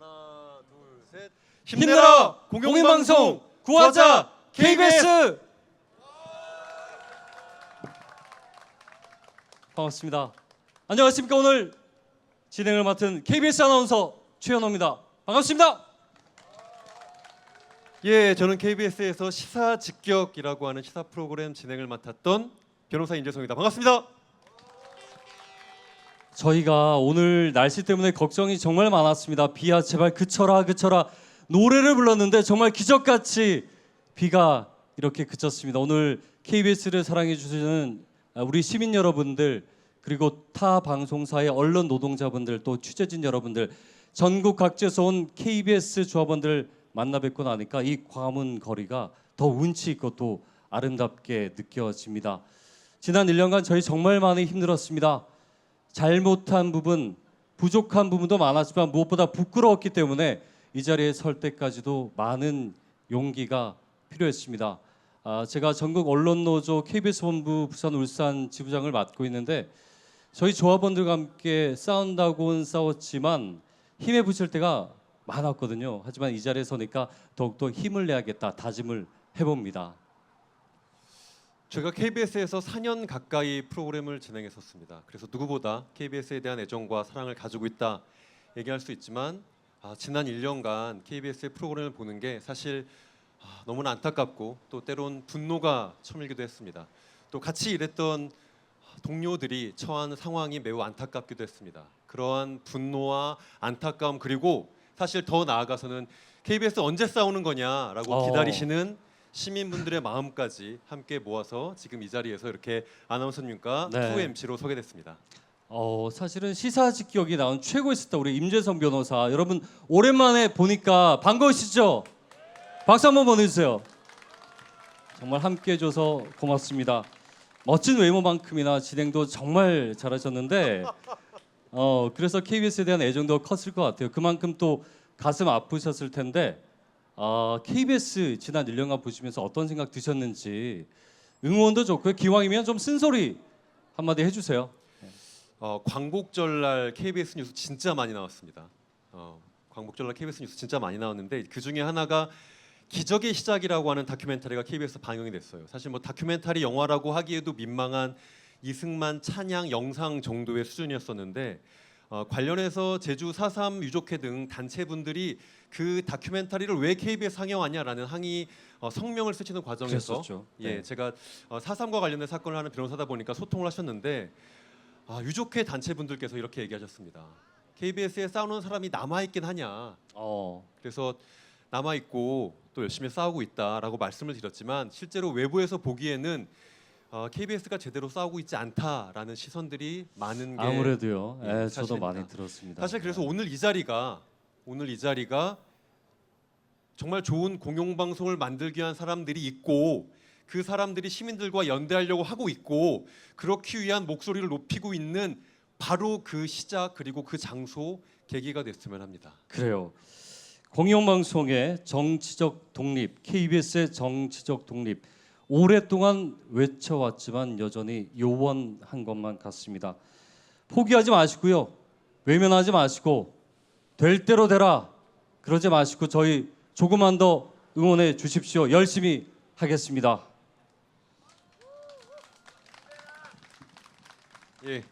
하나, 둘, 셋. 힘내라 공영방송 구하자 KBS. 반갑습니다. 안녕하십니까. 오늘 진행을 맡은 KBS 아나운서 최현호입니다. 반갑습니다. 예, 저는 KBS에서 시사 직격이라고 하는 시사 프로그램 진행을 맡았던 변호사 임재성입니다. 반갑습니다. 저희가 오늘 날씨 때문에 걱정이 정말 많았습니다. 비야 제발 그쳐라 그쳐라 노래를 불렀는데 정말 기적같이 비가 이렇게 그쳤습니다. 오늘 KBS를 사랑해 주시는 우리 시민 여러분들, 그리고 타 방송사의 언론 노동자분들, 또 취재진 여러분들, 전국 각지에서 온 KBS 조합원들 만나 뵙고 나니까 이 광화문 거리가 더 운치 있고 또 아름답게 느껴집니다. 지난 1년간 저희 정말 많이 힘들었습니다. 잘못한 부분, 부족한 부분도 많았지만 무엇보다 부끄러웠기 때문에 이 자리에 설 때까지도 많은 용기가 필요했습니다. 제가 전국 언론노조 KBS 본부 부산 울산 지부장을 맡고 있는데 저희 조합원들과 함께 싸운다고는 싸웠지만 힘에 부칠 때가 많았거든요. 하지만 이 자리에 서니까 더욱더 힘을 내야겠다 다짐을 해봅니다. 제가 KBS에서 4년 가까이 프로그램을 진행했었습니다. 그래서 누구보다 KBS에 대한 애정과 사랑을 가지고 있다 얘기할 수 있지만 지난 1년간 KBS의 프로그램을 보는 게 사실 너무나 안타깝고 또 때론 분노가 쳐밀기도 했습니다. 또 같이 일했던 동료들이 처한 상황이 매우 안타깝기도 했습니다. 그러한 분노와 안타까움, 그리고 사실 더 나아가서는 KBS 언제 싸우는 거냐라고 기다리시는 시민분들의 마음까지 함께 모아서 지금 이 자리에서 이렇게 아나운서님과 네. 후 MC로 서게 됐습니다. 사실은 시사직격이 나온 최고의 스타 우리 임재성 변호사, 여러분 오랜만에 보니까 반가우시죠? 박수 한번 보내주세요. 정말 함께해줘서 고맙습니다. 멋진 외모만큼이나 진행도 정말 잘하셨는데 그래서 KBS에 대한 애정도 컸을 것 같아요. 그만큼 또 가슴 아프셨을 텐데 KBS 지난 1년간 보시면서 어떤 생각 드셨는지, 응원도 좋고요. 기왕이면 좀 쓴소리 한마디 해주세요. 광복절날 KBS 뉴스 진짜 많이 나왔습니다. 광복절날 KBS 뉴스 진짜 많이 나왔는데 그 중에 하나가 기적의 시작이라고 하는 다큐멘터리가 KBS에서 방영이 됐어요. 사실 뭐 다큐멘터리 영화라고 하기에도 민망한 이승만 찬양 영상 정도의 수준이었었는데 관련해서 제주 4.3 유족회 등 단체분들이 그 다큐멘터리를 왜 KBS 상영하냐라는 항의 성명을 쓰시는 과정에서 네. 제가 4.3과 관련된 사건을 하는 변호사다 보니까 소통을 하셨는데 유족회 단체분들께서 이렇게 얘기하셨습니다. KBS에 싸우는 사람이 남아있긴 하냐. 그래서 남아있고 또 열심히 싸우고 있다라고 말씀을 드렸지만 실제로 외부에서 보기에는 KBS가 제대로 싸우고 있지 않다라는 시선들이 많은 게 아무래도요. 저도 사실입니다. 많이 들었습니다. 사실 그래서 오늘 이 자리가 정말 좋은 공영방송을 만들기 위한 사람들이 있고 그 사람들이 시민들과 연대하려고 하고 있고 그렇기 위한 목소리를 높이고 있는 바로 그 시작, 그리고 그 장소, 계기가 됐으면 합니다. 그래요. 공영방송의 정치적 독립, KBS의 정치적 독립, 오랫동안 외쳐왔지만 여전히 요원한 것만 같습니다. 포기하지 마시고요. 외면하지 마시고 될 대로 되라 그러지 마시고 저희 조금만 더 응원해 주십시오. 열심히 하겠습니다. 예.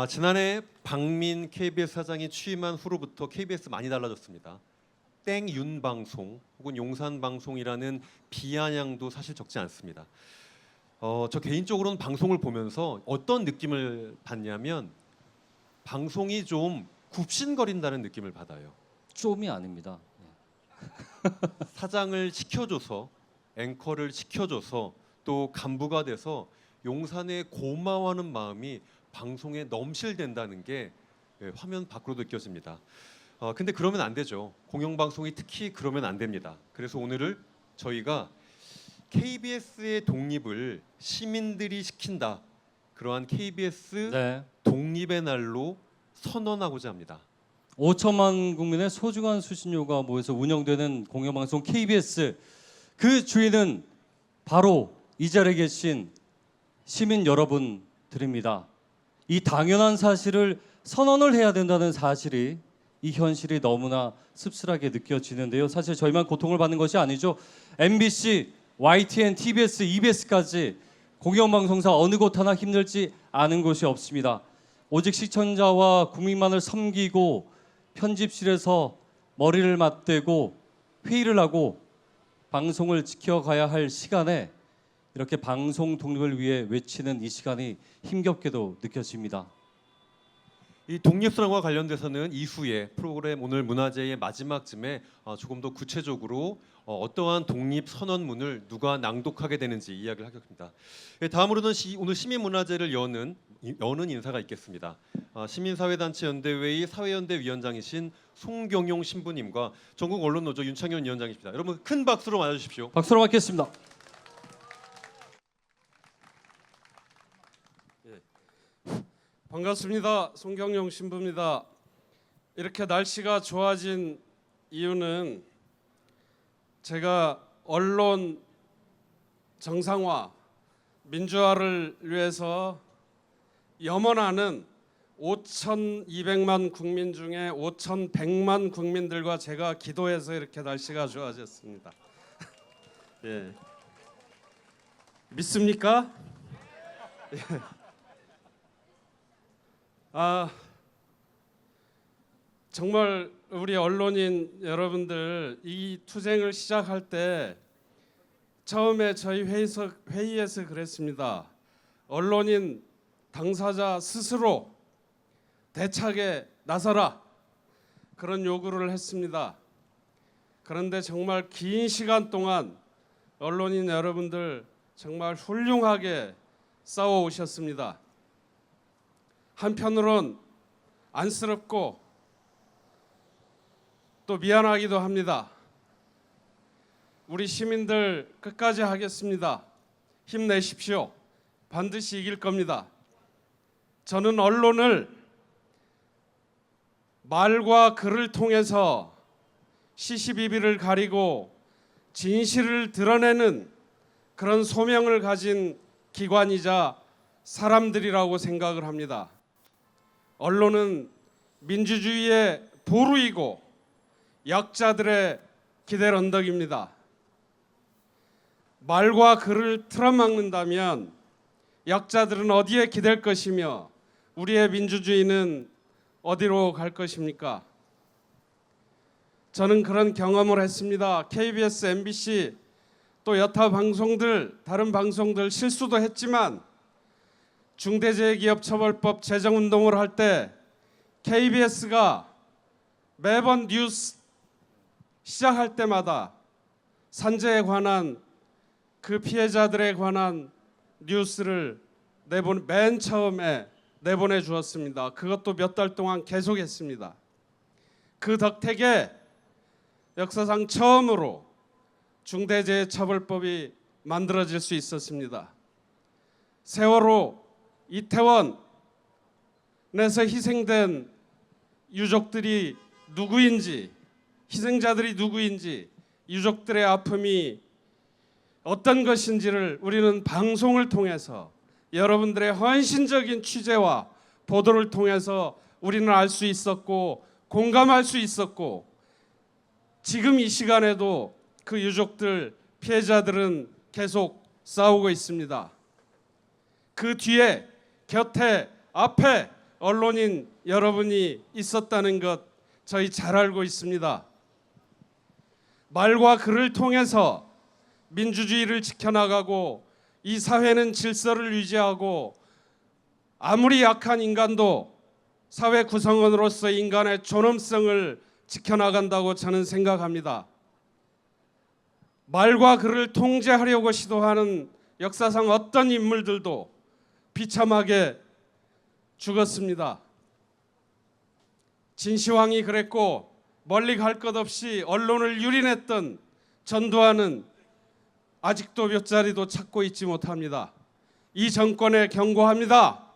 지난해 박민 KBS 사장이 취임한 후로부터 KBS 많이 달라졌습니다. 땡윤 방송 혹은 용산 방송이라는 비아냥도 사실 적지 않습니다. 저 개인적으로는 방송을 보면서 어떤 느낌을 받냐면 방송이 좀 굽신거린다는 느낌을 받아요. 좀이 아닙니다. 사장을 시켜줘서, 앵커를 시켜줘서, 또 간부가 돼서 용산에 고마워하는 마음이 방송에 넘실된다는 게 화면 밖으로 느껴집니다. 근데 그러면 안 되죠. 공영방송이 특히 그러면 안 됩니다. 그래서 오늘을 저희가 KBS의 독립을 시민들이 시킨다, 그러한 KBS 독립의 날로 선언하고자 합니다. 5천만 국민의 소중한 수신료가 모여서 운영되는 공영방송 KBS, 그 주인은 바로 이 자리에 계신 시민 여러분들입니다. 이 당연한 사실을 선언을 해야 된다는 사실이 이 현실이 너무나 씁쓸하게 느껴지는데요. 사실 저희만 고통을 받는 것이 아니죠. MBC, YTN, TBS, EBS까지 공영방송사 어느 곳 하나 힘들지 않은 곳이 없습니다. 오직 시청자와 국민만을 섬기고 편집실에서 머리를 맞대고 회의를 하고 방송을 지켜가야 할 시간에 이렇게 방송 독립을 위해 외치는 이 시간이 힘겹게도 느껴집니다. 이 독립선언과 관련돼서는 이후에 프로그램 오늘 문화제의 마지막쯤에 조금 더 구체적으로 어떠한 독립선언문을 누가 낭독하게 되는지 이야기를 하겠습니다. 다음으로는 오늘 시민문화제를 여는 인사가 있겠습니다. 시민사회단체연대회의 사회연대 위원장이신 송경용 신부님과 전국언론노조 윤창현 위원장이십니다. 여러분 큰 박수로 맞아주십시오. 박수로 맞겠습니다. 반갑습니다. 송경용 신부입니다. 이렇게 날씨가 좋아진 이유는 제가 언론 정상화, 민주화를 위해서 염원하는 5,200만 국민 중에 5,100만 국민들과 제가 기도해서 이렇게 날씨가 좋아졌습니다. 예. 믿습니까? 예. 정말 우리 언론인 여러분들 이 투쟁을 시작할 때 처음에 저희 회의에서 그랬습니다. 언론인 당사자 스스로 대책에 나서라 그런 요구를 했습니다. 그런데 정말 긴 시간 동안 언론인 여러분들 정말 훌륭하게 싸워 오셨습니다. 한편으론 안쓰럽고 또 미안하기도 합니다. 우리 시민들 끝까지 하겠습니다. 힘내십시오. 반드시 이길 겁니다. 저는 언론을 말과 글을 통해서 시시비비를 가리고 진실을 드러내는 그런 소명을 가진 기관이자 사람들이라고 생각을 합니다. 언론은 민주주의의 보루이고 약자들의 기댈 언덕입니다. 말과 글을 틀어막는다면 약자들은 어디에 기댈 것이며 우리의 민주주의는 어디로 갈 것입니까? 저는 그런 경험을 했습니다. KBS, MBC 또 여타 방송들, 다른 방송들 실수도 했지만 중대재해기업처벌법 제정운동을 할 때 KBS가 매번 뉴스 시작할 때마다 산재에 관한 그 피해자들에 관한 뉴스를 맨 처음에 내보내 주었습니다. 그것도 몇 달 동안 계속했습니다. 그 덕택에 역사상 처음으로 중대재해처벌법이 만들어질 수 있었습니다. 세월호, 이태원에서 희생된 유족들이 누구인지, 희생자들이 누구인지, 유족들의 아픔이 어떤 것인지를 우리는 방송을 통해서 여러분들의 헌신적인 취재와 보도를 통해서 우리는 알 수 있었고 공감할 수 있었고 지금 이 시간에도 그 유족들, 피해자들은 계속 싸우고 있습니다. 그 뒤에 곁에 앞에 언론인 여러분이 있었다는 것 저희 잘 알고 있습니다. 말과 글을 통해서 민주주의를 지켜나가고 이 사회는 질서를 유지하고 아무리 약한 인간도 사회 구성원으로서 인간의 존엄성을 지켜나간다고 저는 생각합니다. 말과 글을 통제하려고 시도하는 역사상 어떤 인물들도 비참하게 죽었습니다. 진시황이 그랬고 멀리 갈 것 없이 언론을 유린했던 전두환은 아직도 몇 자리도 찾고 있지 못합니다. 이 정권에 경고합니다.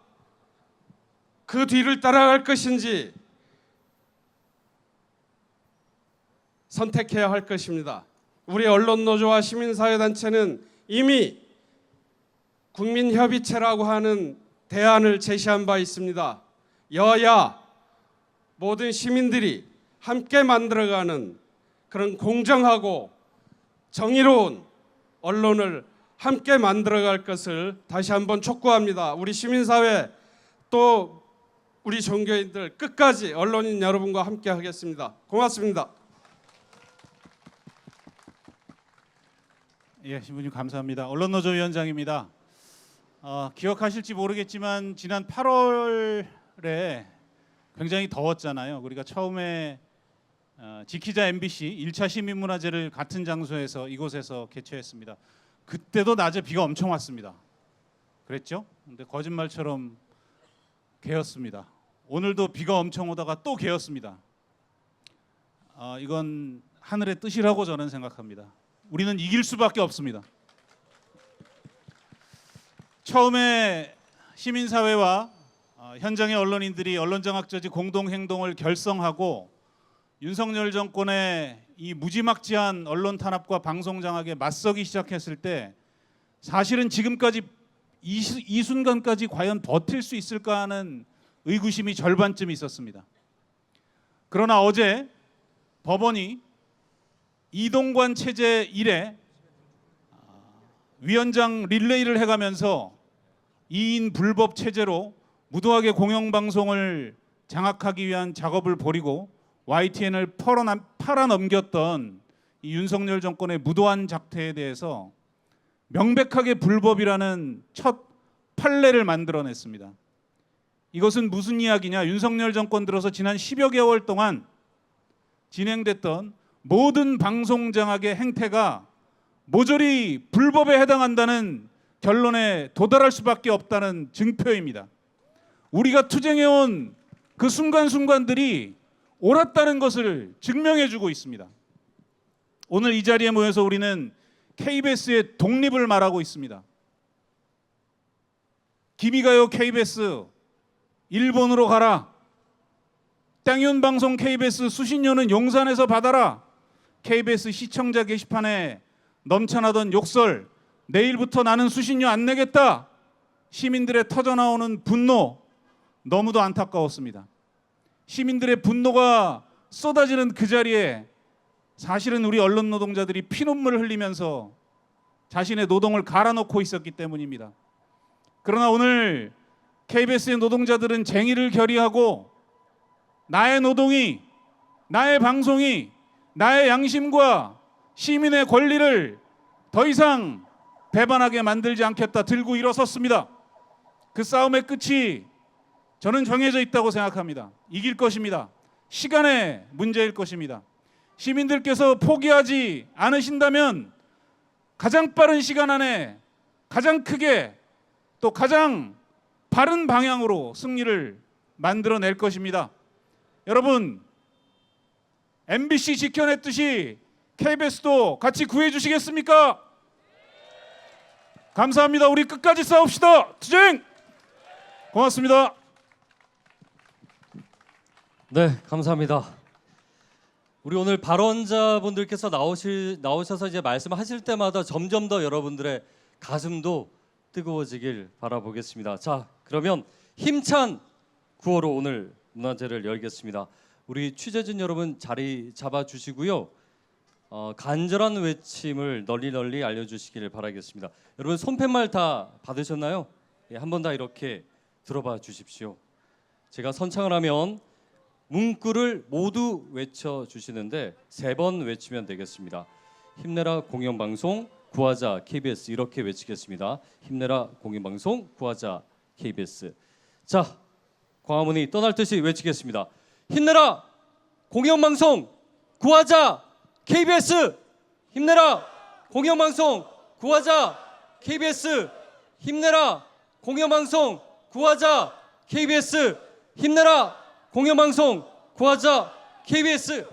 그 뒤를 따라갈 것인지 선택해야 할 것입니다. 우리 언론노조와 시민사회단체는 이미 국민협의체라고 하는 대안을 제시한 바 있습니다. 여야 모든 시민들이 함께 만들어가는 그런 공정하고 정의로운 언론을 함께 만들어갈 것을 다시 한번 촉구합니다. 우리 시민사회 또 우리 종교인들 끝까지 언론인 여러분과 함께 하겠습니다. 고맙습니다. 예, 신부님 감사합니다. 언론노조 위원장입니다. 기억하실지 모르겠지만 지난 8월에 굉장히 더웠잖아요. 우리가 처음에 지키자 MBC 1차 시민문화제를 같은 장소에서 이곳에서 개최했습니다. 그때도 낮에 비가 엄청 왔습니다. 그랬죠? 근데 거짓말처럼 개었습니다. 오늘도 비가 엄청 오다가 또 개었습니다. 이건 하늘의 뜻이라고 저는 생각합니다. 우리는 이길 수밖에 없습니다. 처음에 시민사회와 현장의 언론인들이 언론장악저지 공동행동을 결성하고 윤석열 정권의 이 무지막지한 언론 탄압과 방송 장악에 맞서기 시작했을 때 사실은 지금까지 이 순간까지 과연 버틸 수 있을까 하는 의구심이 절반쯤 있었습니다. 그러나 어제 법원이 이동관 체제 이래 위원장 릴레이를 해가면서 2인 불법 체제로 무도하게 공영방송을 장악하기 위한 작업을 벌이고 YTN을 팔아넘겼던 이 윤석열 정권의 무도한 작태에 대해서 명백하게 불법이라는 첫 판례를 만들어냈습니다. 이것은 무슨 이야기냐? 윤석열 정권 들어서 지난 10여 개월 동안 진행됐던 모든 방송 장악의 행태가 모조리 불법에 해당한다는 결론에 도달할 수밖에 없다는 증표입니다. 우리가 투쟁해온 그 순간순간들이 옳았다는 것을 증명해주고 있습니다. 오늘 이 자리에 모여서 우리는 KBS의 독립을 말하고 있습니다. 기미가요 KBS 일본으로 가라. 땡윤방송 KBS 수신료는 용산에서 받아라. KBS 시청자 게시판에 넘쳐나던 욕설, 내일부터 나는 수신료 안 내겠다. 시민들의 터져나오는 분노, 너무도 안타까웠습니다. 시민들의 분노가 쏟아지는 그 자리에 사실은 우리 언론 노동자들이 피눈물을 흘리면서 자신의 노동을 갈아놓고 있었기 때문입니다. 그러나 오늘 KBS의 노동자들은 쟁의를 결의하고 나의 노동이, 나의 방송이, 나의 양심과 시민의 권리를 더 이상 배반하게 만들지 않겠다 들고 일어섰습니다. 그 싸움의 끝이 저는 정해져 있다고 생각합니다. 이길 것입니다. 시간의 문제일 것입니다. 시민들께서 포기하지 않으신다면 가장 빠른 시간 안에 가장 크게 또 가장 바른 방향으로 승리를 만들어낼 것입니다. 여러분, MBC 지켜냈듯이 KBS도 같이 구해주시겠습니까? 감사합니다. 우리 끝까지 싸웁시다. 투쟁! 고맙습니다. 네, 감사합니다. 우리 오늘 발언자분들께서 나오셔서 이제 말씀하실 때마다 점점 더 여러분들의 가슴도 뜨거워지길 바라보겠습니다. 자, 그러면 힘찬 구호로 오늘 문화제를 열겠습니다. 우리 취재진 여러분 자리 잡아주시고요. 간절한 외침을 널리 알려주시기를 바라겠습니다. 여러분 손팻말 다 받으셨나요? 예, 한번 다 이렇게 들어봐 주십시오. 제가 선창을 하면 문구를 모두 외쳐주시는데 3번 외치면 되겠습니다. 힘내라 공영방송 구하자 KBS 이렇게 외치겠습니다. 힘내라 공영방송 구하자 KBS. 자, 광화문이 떠날 듯이 외치겠습니다. 힘내라 공영방송 구하자 KBS. 힘내라 공영방송 구하자 KBS. 힘내라 공영방송 구하자 KBS. 힘내라 공영방송 구하자 KBS.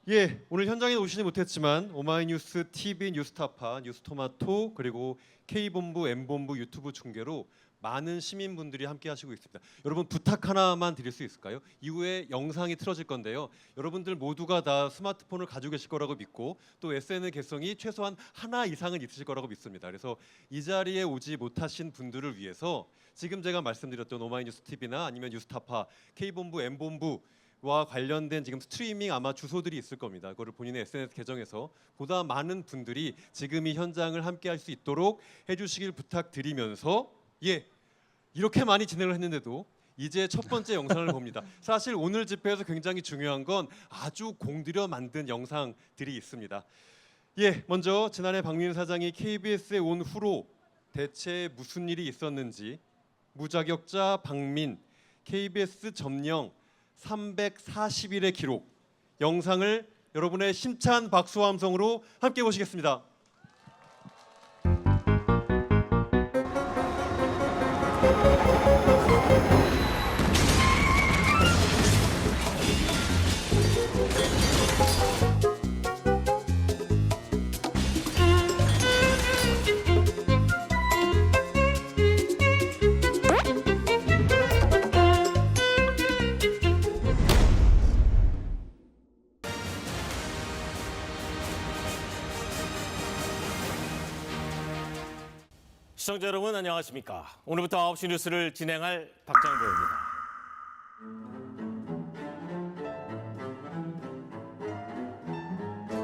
예, 오늘 현장에 오시지 못했지만 오마이뉴스 TV, 뉴스타파, 뉴스토마토 그리고 K본부, M본부 유튜브 중계로 많은 시민분들이 함께 하시고 있습니다. 여러분 부탁 하나만 드릴 수 있을까요? 이후에 영상이 틀어질 건데요. 여러분들 모두가 다 스마트폰을 가지고 계실 거라고 믿고 또 SNS 계정이 최소한 하나 이상은 있으실 거라고 믿습니다. 그래서 이 자리에 오지 못하신 분들을 위해서 지금 제가 말씀드렸던 오마이뉴스 TV나 아니면 뉴스타파, K본부, M본부 와 관련된 지금 스트리밍 아마 주소들이 있을 겁니다. 그거를 본인의 SNS 계정에서 보다 많은 분들이 지금 이 현장을 함께할 수 있도록 해주시길 부탁드리면서 이렇게 많이 진행을 했는데도 이제 첫 번째 영상을 봅니다. 사실 오늘 집회에서 굉장히 중요한 건 아주 공들여 만든 영상들이 있습니다. 먼저 지난해 박민일 사장이 KBS에 온 후로 대체 무슨 일이 있었는지 무자격자 박민 KBS 점령 340일의 기록 영상을 여러분의 심찬 박수와 함성으로 함께 보시겠습니다. 시청자 여러분 안녕하십니까? 오늘부터 9시 뉴스를 진행할 박장도입니다.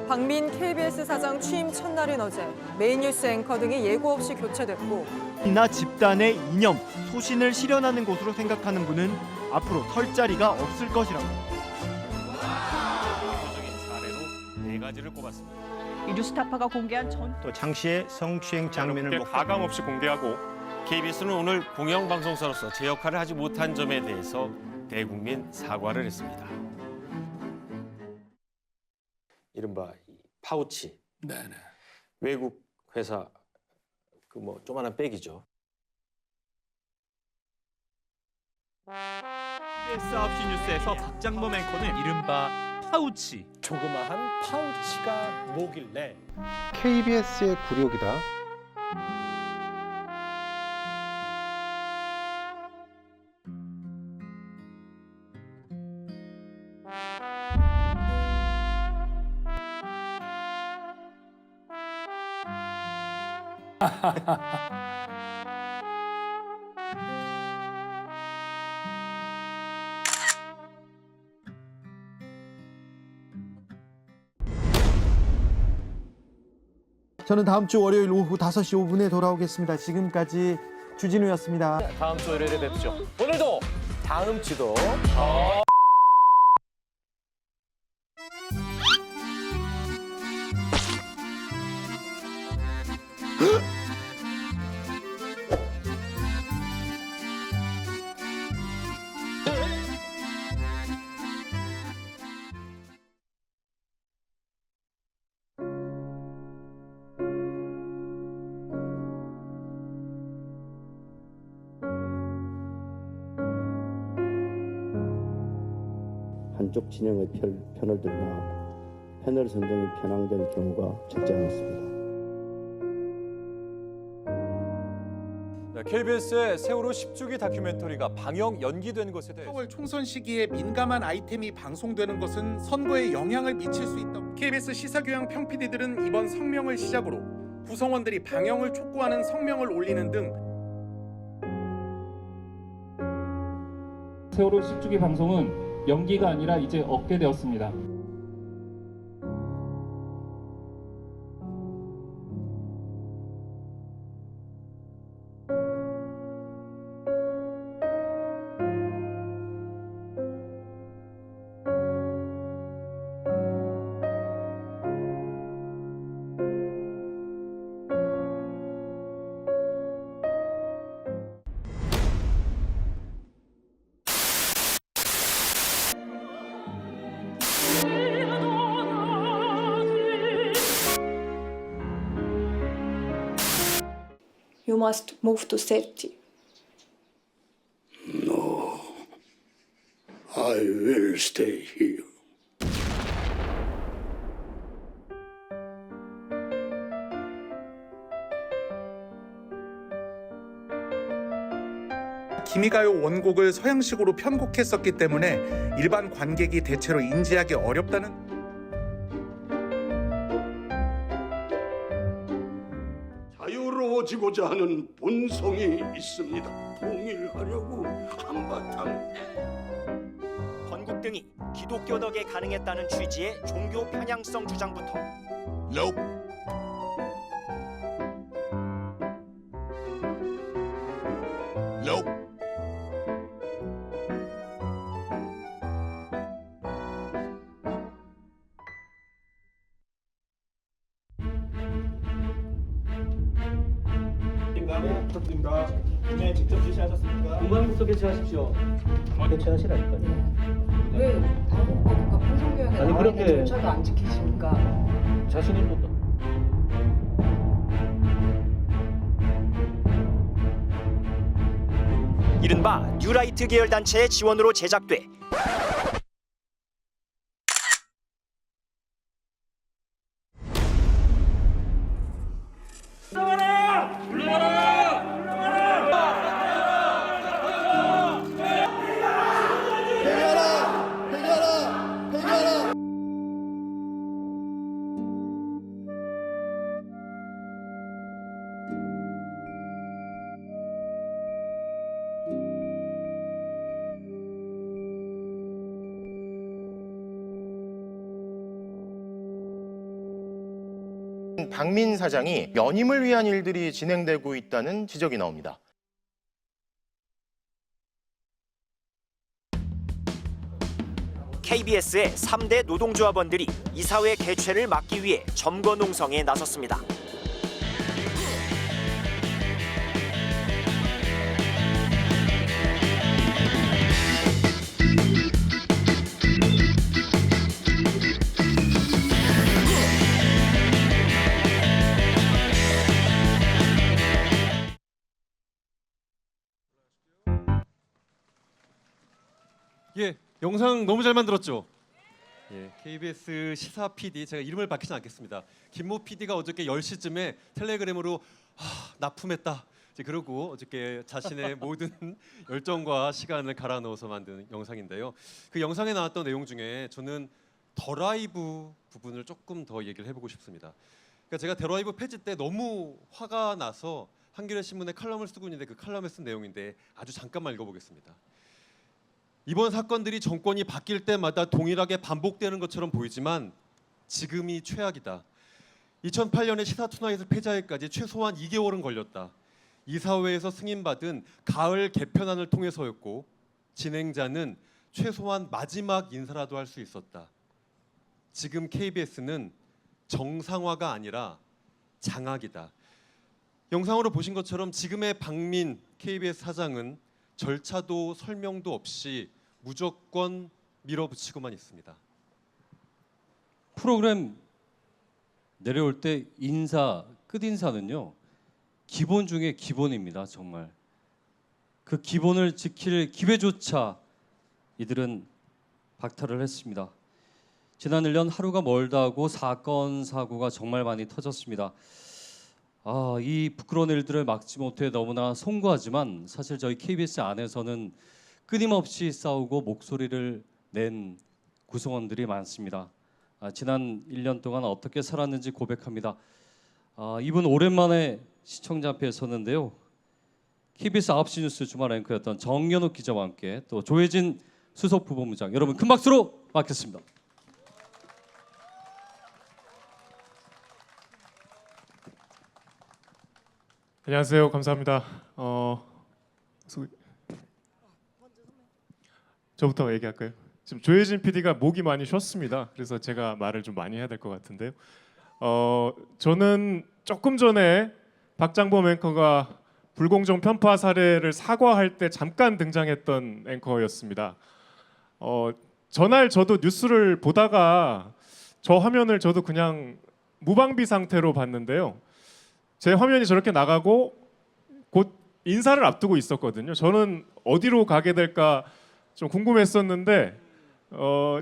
박민 KBS 사장 취임 첫날인 어제 메인 뉴스 앵커 등이 예고 없이 교체됐고 이나 집단의 이념, 소신을 실현하는 곳으로 생각하는 분은 앞으로 설 자리가 없을 것이라고. 대표적인 사례로 4가지를 꼽았습니다. 뉴스타파가 공개한 또 장 씨의 성추행 장면을 가감 없이 공개하고 KBS는 오늘 공영방송사로서 제 역할을 하지 못한 점에 대해서 대국민 사과를 했습니다. 이른바 파우치. 네네. 외국 회사 그 조만한 백이죠. KBS 9시 뉴스에서 박장범 앵커는 이른바 파우치. 조그마한 파우치가 뭐길래 KBS의 굴욕이다. 저는 다음 주 월요일 오후 5시 5분에 돌아오겠습니다. 지금까지 주진우였습니다. 다음 주 월요일에 뵙죠. 오늘도 다음 주도 한쪽 진영의 편을 들거나 패널 선정이 편향될 경우가 적지 않았습니다. KBS의 세월호 10주기 다큐멘터리가 방영 연기된 것에 대해 4월 총선 시기에 민감한 아이템이 방송되는 것은 선거에 영향을 미칠 수 있다. KBS 시사교양 평PD들은 이번 성명을 시작으로 구성원들이 방영을 촉구하는 성명을 올리는 등 세월호 10주기 방송은 연기가 아니라 이제 없게 되었습니다. You must move to safety. No, I will stay here. 기미가요 원곡을 서양식으로 편곡했었기 때문에 일반 관객이 대체로 인지하기 어렵다는 자유로워지고자 하는 본성이 있습니다. 통일하려고 한바탕. 건국 등이 기독교 덕에 가능했다는 취지의 종교 편향성 주장부터 네, 직접 지시하셨습니까? 공감부터 개최하십시오. 개최하시라니까요. 왜 방송법과 편성교육에 아니, 나와 있는 그렇게- 절차도 안 지키십니까? 자신이 또 이른바 뉴라이트 계열 단체의 지원으로 제작돼 박민 사장이 연임을 위한 일들이 진행되고 있다는 지적이 나옵니다. KBS의 3대 노동조합원들이 이사회 개최를 막기 위해 점거 농성에 나섰습니다. 예, 영상 너무 잘 만들었죠? 예, KBS 시사 PD, 제가 이름을 밝히지 않겠습니다. 김모 PD가 어저께 10시쯤에 텔레그램으로 납품했다. 이제 그러고 어저께 자신의 모든 열정과 시간을 갈아 넣어서 만든 영상인데요. 그 영상에 나왔던 내용 중에 저는 더라이브 부분을 조금 더 얘기를 해보고 싶습니다. 그러니까 제가 더라이브 폐지 때 너무 화가 나서 한겨레 신문에 칼럼을 쓰고 있는데 그 칼럼에 쓴 내용인데 아주 잠깐만 읽어보겠습니다. 이번 사건들이 정권이 바뀔 때마다 동일하게 반복되는 것처럼 보이지만 지금이 최악이다. 2008년에 시사투나잇을 폐지하기까지 최소한 2개월은 걸렸다. 이사회에서 승인받은 가을 개편안을 통해서였고 진행자는 최소한 마지막 인사라도 할 수 있었다. 지금 KBS는 정상화가 아니라 장악이다. 영상으로 보신 것처럼 지금의 박민 KBS 사장은 절차도 설명도 없이 무조건 밀어붙이고만 있습니다. 프로그램 내려올 때 인사, 끝인사는요. 기본 중에 기본입니다. 정말. 그 기본을 지킬 기회조차 이들은 박탈을 했습니다. 지난 1년 하루가 멀다 하고 사건, 사고가 정말 많이 터졌습니다. 이 부끄러운 일들을 막지 못해 너무나 송구하지만 사실 저희 KBS 안에서는 끊임없이 싸우고 목소리를 낸 구성원들이 많습니다. 지난 1년 동안 어떻게 살았는지 고백합니다. 이분 오랜만에 시청자 앞에 섰는데요. KBS 9시 뉴스 주말 앵커였던 정연욱 기자와 함께 또 조혜진 수석 부본부장, 여러분 큰 박수로 맞겠습니다. 안녕하세요. 감사합니다. 저부터 얘기할까요? 지금 조혜진 PD가 목이 많이 쉬었습니다. 그래서 제가 말을 좀 많이 해야 될 것 같은데요. 저는 조금 전에 박장범 앵커가 불공정 편파 사례를 사과할 때 잠깐 등장했던 앵커였습니다. 전날 저도 뉴스를 보다가 저 화면을 저도 그냥 무방비 상태로 봤는데요. 제 화면이 저렇게 나가고 곧 인사를 앞두고 있었거든요. 저는 어디로 가게 될까 좀 궁금했었는데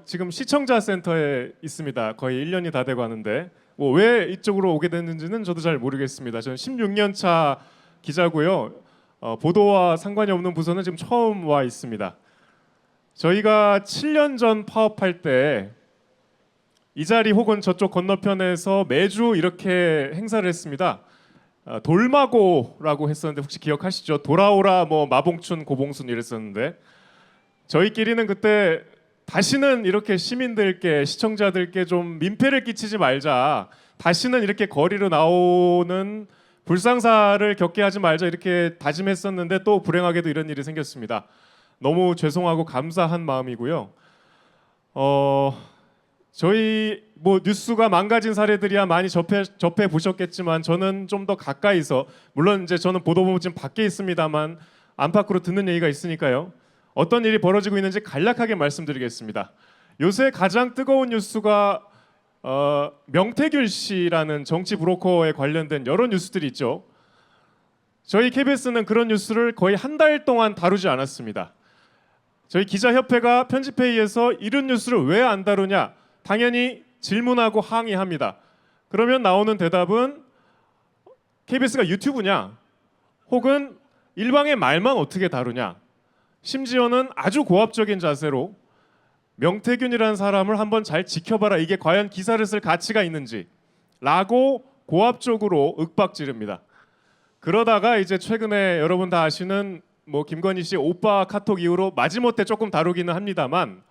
지금 시청자 센터에 있습니다. 거의 1년이 다 돼가고 하는데 왜 이쪽으로 오게 됐는지는 저도 잘 모르겠습니다. 저는 16년 차 기자고요. 보도와 상관이 없는 부서는 지금 처음 와 있습니다. 저희가 7년 전 파업할 때 이 자리 혹은 저쪽 건너편에서 매주 이렇게 행사를 했습니다. 돌마고라고 했었는데 혹시 기억하시죠? 돌아오라 뭐 마봉춘 고봉순 이랬었는데 저희끼리는 그때 다시는 이렇게 시민들께 시청자들께 좀 민폐를 끼치지 말자. 다시는 이렇게 거리로 나오는 불상사를 겪게 하지 말자 이렇게 다짐했었는데 또 불행하게도 이런 일이 생겼습니다. 너무 죄송하고 감사한 마음이고요. 저희 뭐 뉴스가 망가진 사례들이야 많이 접해 보셨겠지만 저는 좀 더 가까이서 물론 이제 저는 보도본부 지금 밖에 있습니다만 안팎으로 듣는 얘기가 있으니까요. 어떤 일이 벌어지고 있는지 간략하게 말씀드리겠습니다. 요새 가장 뜨거운 뉴스가 명태균 씨라는 정치 브로커에 관련된 여러 뉴스들이 있죠. 저희 KBS는 그런 뉴스를 거의 한 달 동안 다루지 않았습니다. 저희 기자협회가 편집회의에서 이런 뉴스를 왜 안 다루냐 당연히 질문하고 항의합니다. 그러면 나오는 대답은 KBS가 유튜브냐 혹은 일방의 말만 어떻게 다루냐, 심지어는 아주 고압적인 자세로 명태균이라는 사람을 한번 잘 지켜봐라, 이게 과연 기사를 쓸 가치가 있는지 라고 고압적으로 윽박지릅니다. 그러다가 이제 최근에 여러분 다 아시는 뭐 김건희 씨 오빠 카톡 이후로 마지못해 조금 다루기는 합니다만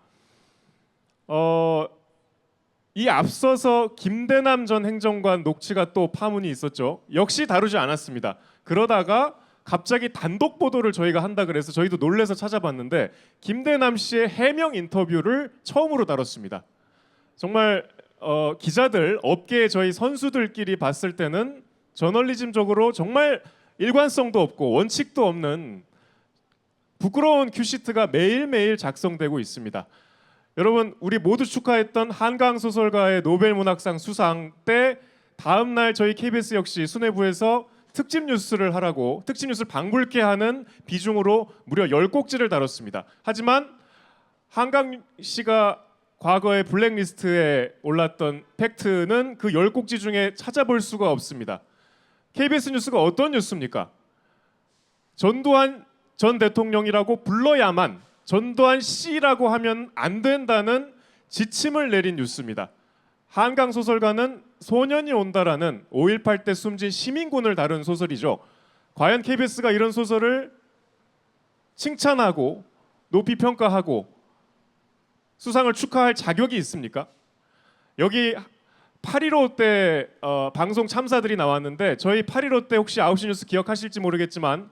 이 앞서서 김대남 전 행정관 녹취가 또 파문이 있었죠. 역시 다루지 않았습니다. 그러다가 갑자기 단독 보도를 저희가 한다 그래서 저희도 놀래서 찾아봤는데 김대남 씨의 해명 인터뷰를 처음으로 다뤘습니다. 정말 기자들, 업계의 저희 선수들끼리 봤을 때는 저널리즘적으로 정말 일관성도 없고 원칙도 없는 부끄러운 큐시트가 매일매일 작성되고 있습니다. 여러분, 우리 모두 축하했던 한강 소설가의 노벨문학상 수상 때 다음 날 저희 KBS 역시 수뇌부에서 특집 뉴스를 하라고 특집 뉴스를 방불케 하는 비중으로 무려 10꼭지를 다뤘습니다. 하지만 한강 씨가 과거에 블랙리스트에 올랐던 팩트는 그 10꼭지 중에 찾아볼 수가 없습니다. KBS 뉴스가 어떤 뉴스입니까? 전두환 전 대통령이라고 불러야만, 전두환 씨라고 하면 안 된다는 지침을 내린 뉴스입니다. 한강 소설가는 소년이 온다라는 5.18 때 숨진 시민군을 다룬 소설이죠. 과연 KBS가 이런 소설을 칭찬하고 높이 평가하고 수상을 축하할 자격이 있습니까? 여기 8.15 때 방송 참사들이 나왔는데 저희 8.15 때 혹시 9시 뉴스 기억하실지 모르겠지만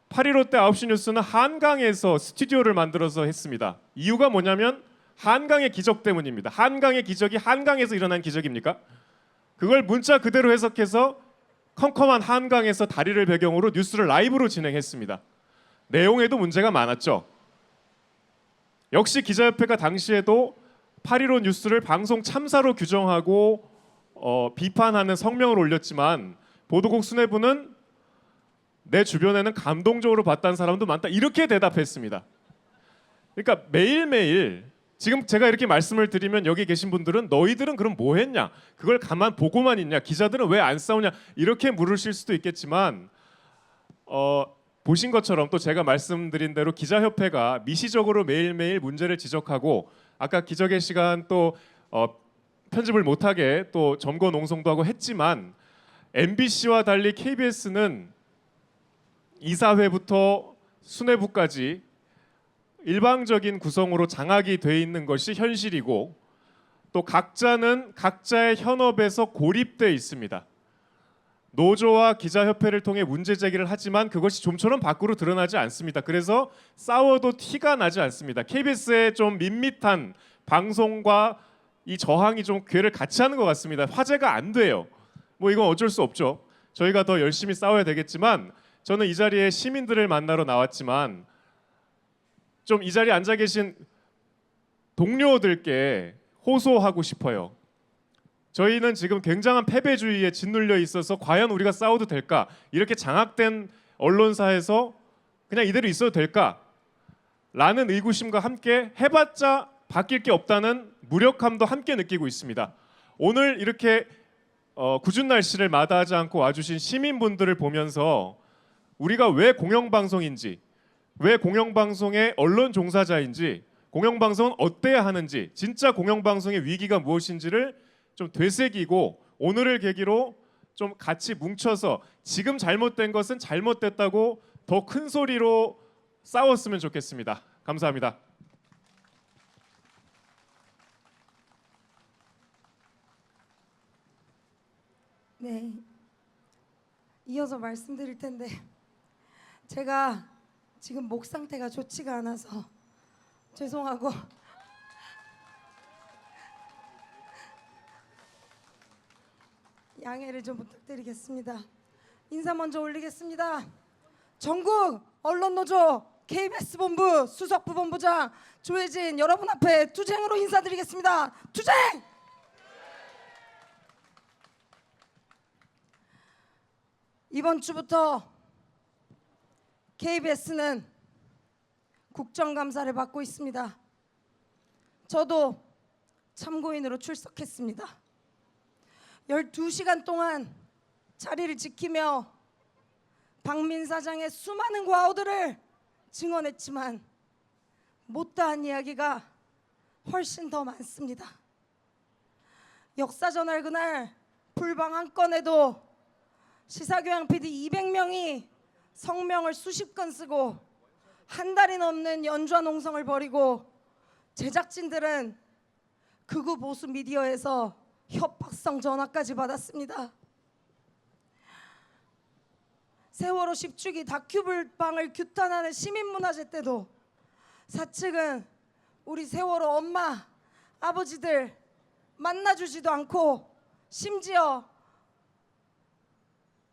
8.15 때 9시 뉴스는 한강에서 스튜디오를 만들어서 했습니다. 이유가 뭐냐면 한강의 기적 때문입니다. 한강의 기적이 한강에서 일어난 기적입니까? 그걸 문자 그대로 해석해서 컴컴한 한강에서 다리를 배경으로 뉴스를 라이브로 진행했습니다. 내용에도 문제가 많았죠. 역시 기자협회가 당시에도 8.15 뉴스를 방송 참사로 규정하고 비판하는 성명을 올렸지만 보도국 수뇌부는 내 주변에는 감동적으로 봤다는 사람도 많다, 이렇게 대답했습니다. 그러니까 매일매일 지금 제가 이렇게 말씀을 드리면 여기 계신 분들은 너희들은 그럼 뭐 했냐, 그걸 가만 보고만 있냐, 기자들은 왜 안 싸우냐 이렇게 물으실 수도 있겠지만 보신 것처럼 또 제가 말씀드린 대로 기자협회가 미시적으로 매일매일 문제를 지적하고 아까 기적의 시간 또 편집을 못하게 또 점거 농성도 하고 했지만 MBC와 달리 KBS는 이사회부터 수뇌부까지 일방적인 구성으로 장악이 돼 있는 것이 현실이고 또 각자는 각자의 현업에서 고립돼 있습니다. 노조와 기자협회를 통해 문제 제기를 하지만 그것이 좀처럼 밖으로 드러나지 않습니다. 그래서 싸워도 티가 나지 않습니다. KBS의 좀 밋밋한 방송과 이 저항이 좀 궤를 같이 하는 것 같습니다. 화제가 안 돼요. 뭐 이건 어쩔 수 없죠. 저희가 더 열심히 싸워야 되겠지만 저는 이 자리에 시민들을 만나러 나왔지만 좀 이 자리에 앉아 계신 동료들께 호소하고 싶어요. 저희는 지금 굉장한 패배주의에 짓눌려 있어서 과연 우리가 싸워도 될까? 이렇게 장악된 언론사에서 그냥 이대로 있어도 될까? 라는 의구심과 함께 해봤자 바뀔 게 없다는 무력함도 함께 느끼고 있습니다. 오늘 이렇게 궂은 날씨를 마다하지 않고 와주신 시민분들을 보면서 우리가 왜 공영방송인지, 왜 공영방송의 언론 종사자인지, 공영방송은 어때야 하는지, 진짜 공영방송의 위기가 무엇인지를 좀 되새기고 오늘을 계기로 좀 같이 뭉쳐서 지금 잘못된 것은 잘못됐다고 더 큰 소리로 싸웠으면 좋겠습니다. 감사합니다. 네, 이어서 말씀드릴 텐데 제가 지금 목 상태가 좋지가 않아서 죄송하고 양해를 좀 부탁드리겠습니다. 인사 먼저 올리겠습니다. 전국 언론노조 KBS 본부 수석부본부장 조혜진 여러분 앞에 투쟁으로 인사드리겠습니다. 투쟁! 이번 주부터 KBS는 국정감사를 받고 있습니다. 저도 참고인으로 출석했습니다. 12시간 동안 자리를 지키며 박민 사장의 수많은 과오들을 증언했지만 못다한 이야기가 훨씬 더 많습니다. 역사전날 그날 불방 한 건에도 시사교양 PD 200명이 성명을 수십 건 쓰고 한 달이 넘는 연좌 농성을 벌이고 제작진들은 극우 보수 미디어에서 협박성 전화까지 받았습니다. 세월호 10주기 다큐불방을 규탄하는 시민문화제 때도 사측은 우리 세월호 엄마, 아버지들 만나주지도 않고 심지어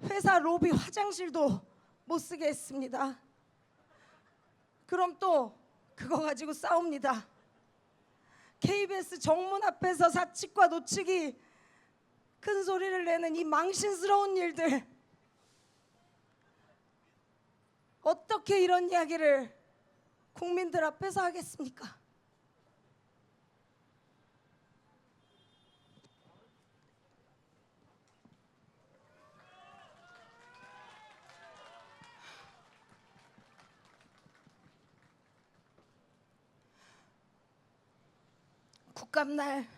회사 로비 화장실도 못 쓰게 했습니다. 그럼 또 그거 가지고 싸웁니다. KBS 정문 앞에서 사측과 노측이 큰 소리를 내는 이 망신스러운 일들, 어떻게 이런 이야기를 국민들 앞에서 하겠습니까? 국감날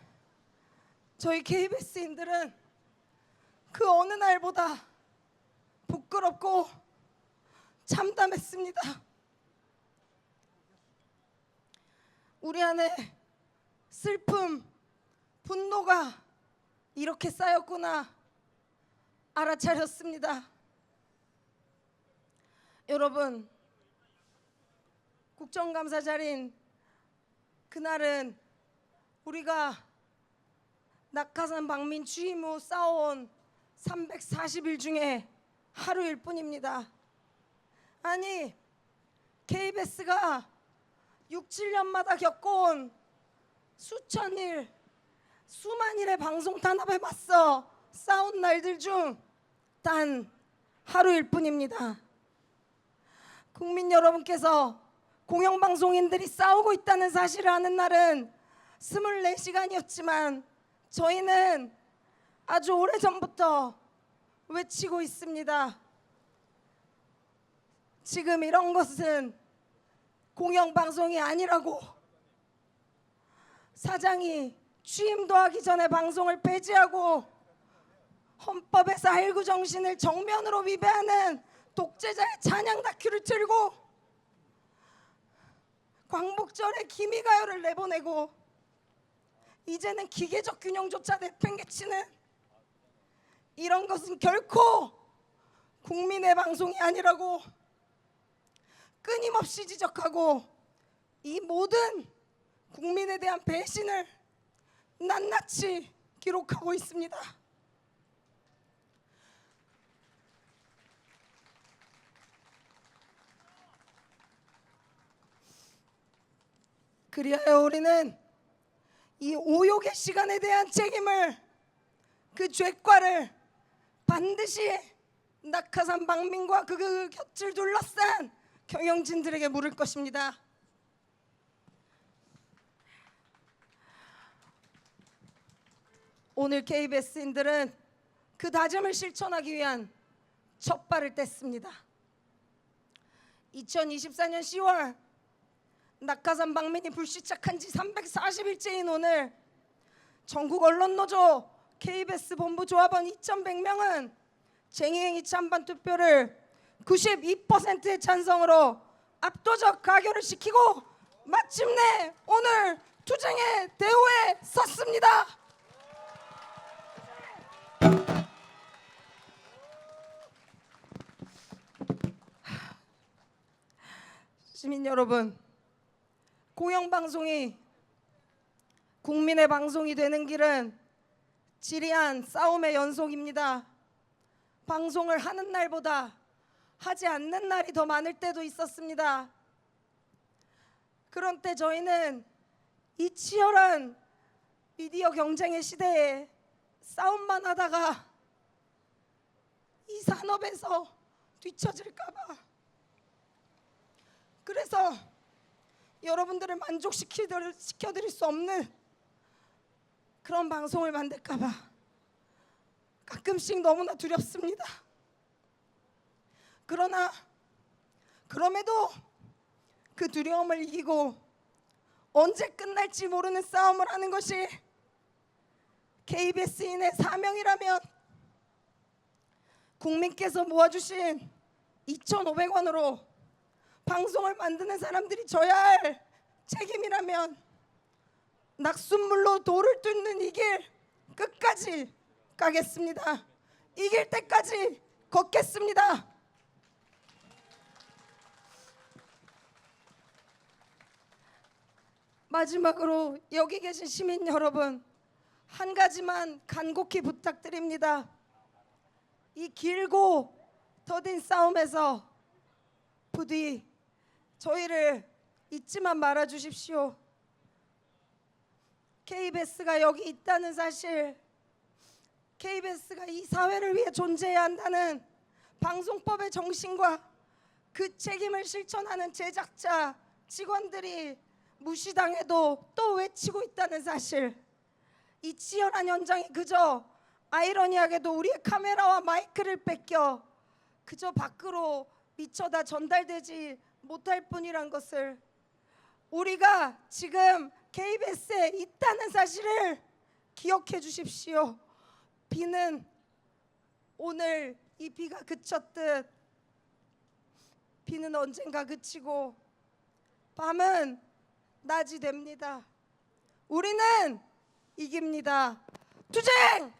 저희 KBS인들은 그 어느 날보다 부끄럽고 참담했습니다. 우리 안에 슬픔, 분노가 이렇게 쌓였구나 알아차렸습니다. 여러분, 국정감사 자리인 그날은 우리가 낙하산 방민 취임 후 쌓아온 340일 중에 하루일 뿐입니다. 아니, KBS가 6, 7년마다 겪어온 수천 일, 수만 일의 방송 탄압에 맞서 싸운 날들 중 단 하루일 뿐입니다. 국민 여러분께서 공영방송인들이 싸우고 있다는 사실을 아는 날은 24시간이었지만 저희는 아주 오래전부터 외치고 있습니다. 지금 이런 것은 공영방송이 아니라고. 사장이 취임도 하기 전에 방송을 폐지하고 헌법에서 알구 정신을 정면으로 위배하는 독재자의 찬양 다큐를 틀고 광복절에 기미가요를 내보내고 이제는 기계적 균형조차 내팽개치는 이런 것은 결코 국민의 방송이 아니라고 끊임없이 지적하고 이 모든 국민에 대한 배신을 낱낱이 기록하고 있습니다. 그리하여 우리는 이 오욕의 시간에 대한 책임을, 그 죄과를 반드시 낙하산 방민과 그 곁을 둘러싼 경영진들에게 물을 것입니다. 오늘 KBS인들은 그 다짐을 실천하기 위한 첫 발을 뗐습니다. 2024년 10월 낙하산 방민이 불시착한 지 340일째인 오늘 전국 언론노조 KBS 본부 조합원 2,100명은 쟁의행위 찬반 투표를 92%의 찬성으로 압도적 가결을 시키고 마침내 오늘 투쟁의 대우에 섰습니다. 시민 여러분, 공영방송이 국민의 방송이 되는 길은 지리한 싸움의 연속입니다. 방송을 하는 날보다 하지 않는 날이 더 많을 때도 있었습니다. 그런 때 저희는 이 치열한 미디어 경쟁의 시대에 싸움만 하다가 이 산업에서 뒤처질까 봐, 그래서 여러분들을 만족시켜드릴 수 없는 그런 방송을 만들까 봐 가끔씩 너무나 두렵습니다. 그러나 그럼에도 그 두려움을 이기고 언제 끝날지 모르는 싸움을 하는 것이 KBS인의 사명이라면 국민께서 모아주신 2,500원으로 방송을 만드는 사람들이 져야 할 책임이라면 낙숫물로 돌을 뚫는 이 길 끝까지 가겠습니다. 이길 때까지 걷겠습니다. 마지막으로 여기 계신 시민 여러분, 한 가지만 간곡히 부탁드립니다. 이 길고 더딘 싸움에서 부디 저희를 잊지만 말아 주십시오. KBS가 여기 있다는 사실, KBS가 이 사회를 위해 존재해야 한다는 방송법의 정신과 그 책임을 실천하는 제작자, 직원들이 무시당해도 또 외치고 있다는 사실, 이 치열한 현장이 그저 아이러니하게도 우리의 카메라와 마이크를 뺏겨 그저 밖으로 미처 다 전달되지 못할 뿐이란 것을, 우리가 지금 KBS에 있다는 사실을 기억해 주십시오. 비는 오늘 이 비가 그쳤듯 비는 언젠가 그치고 밤은 낮이 됩니다. 우리는 이깁니다. 투쟁!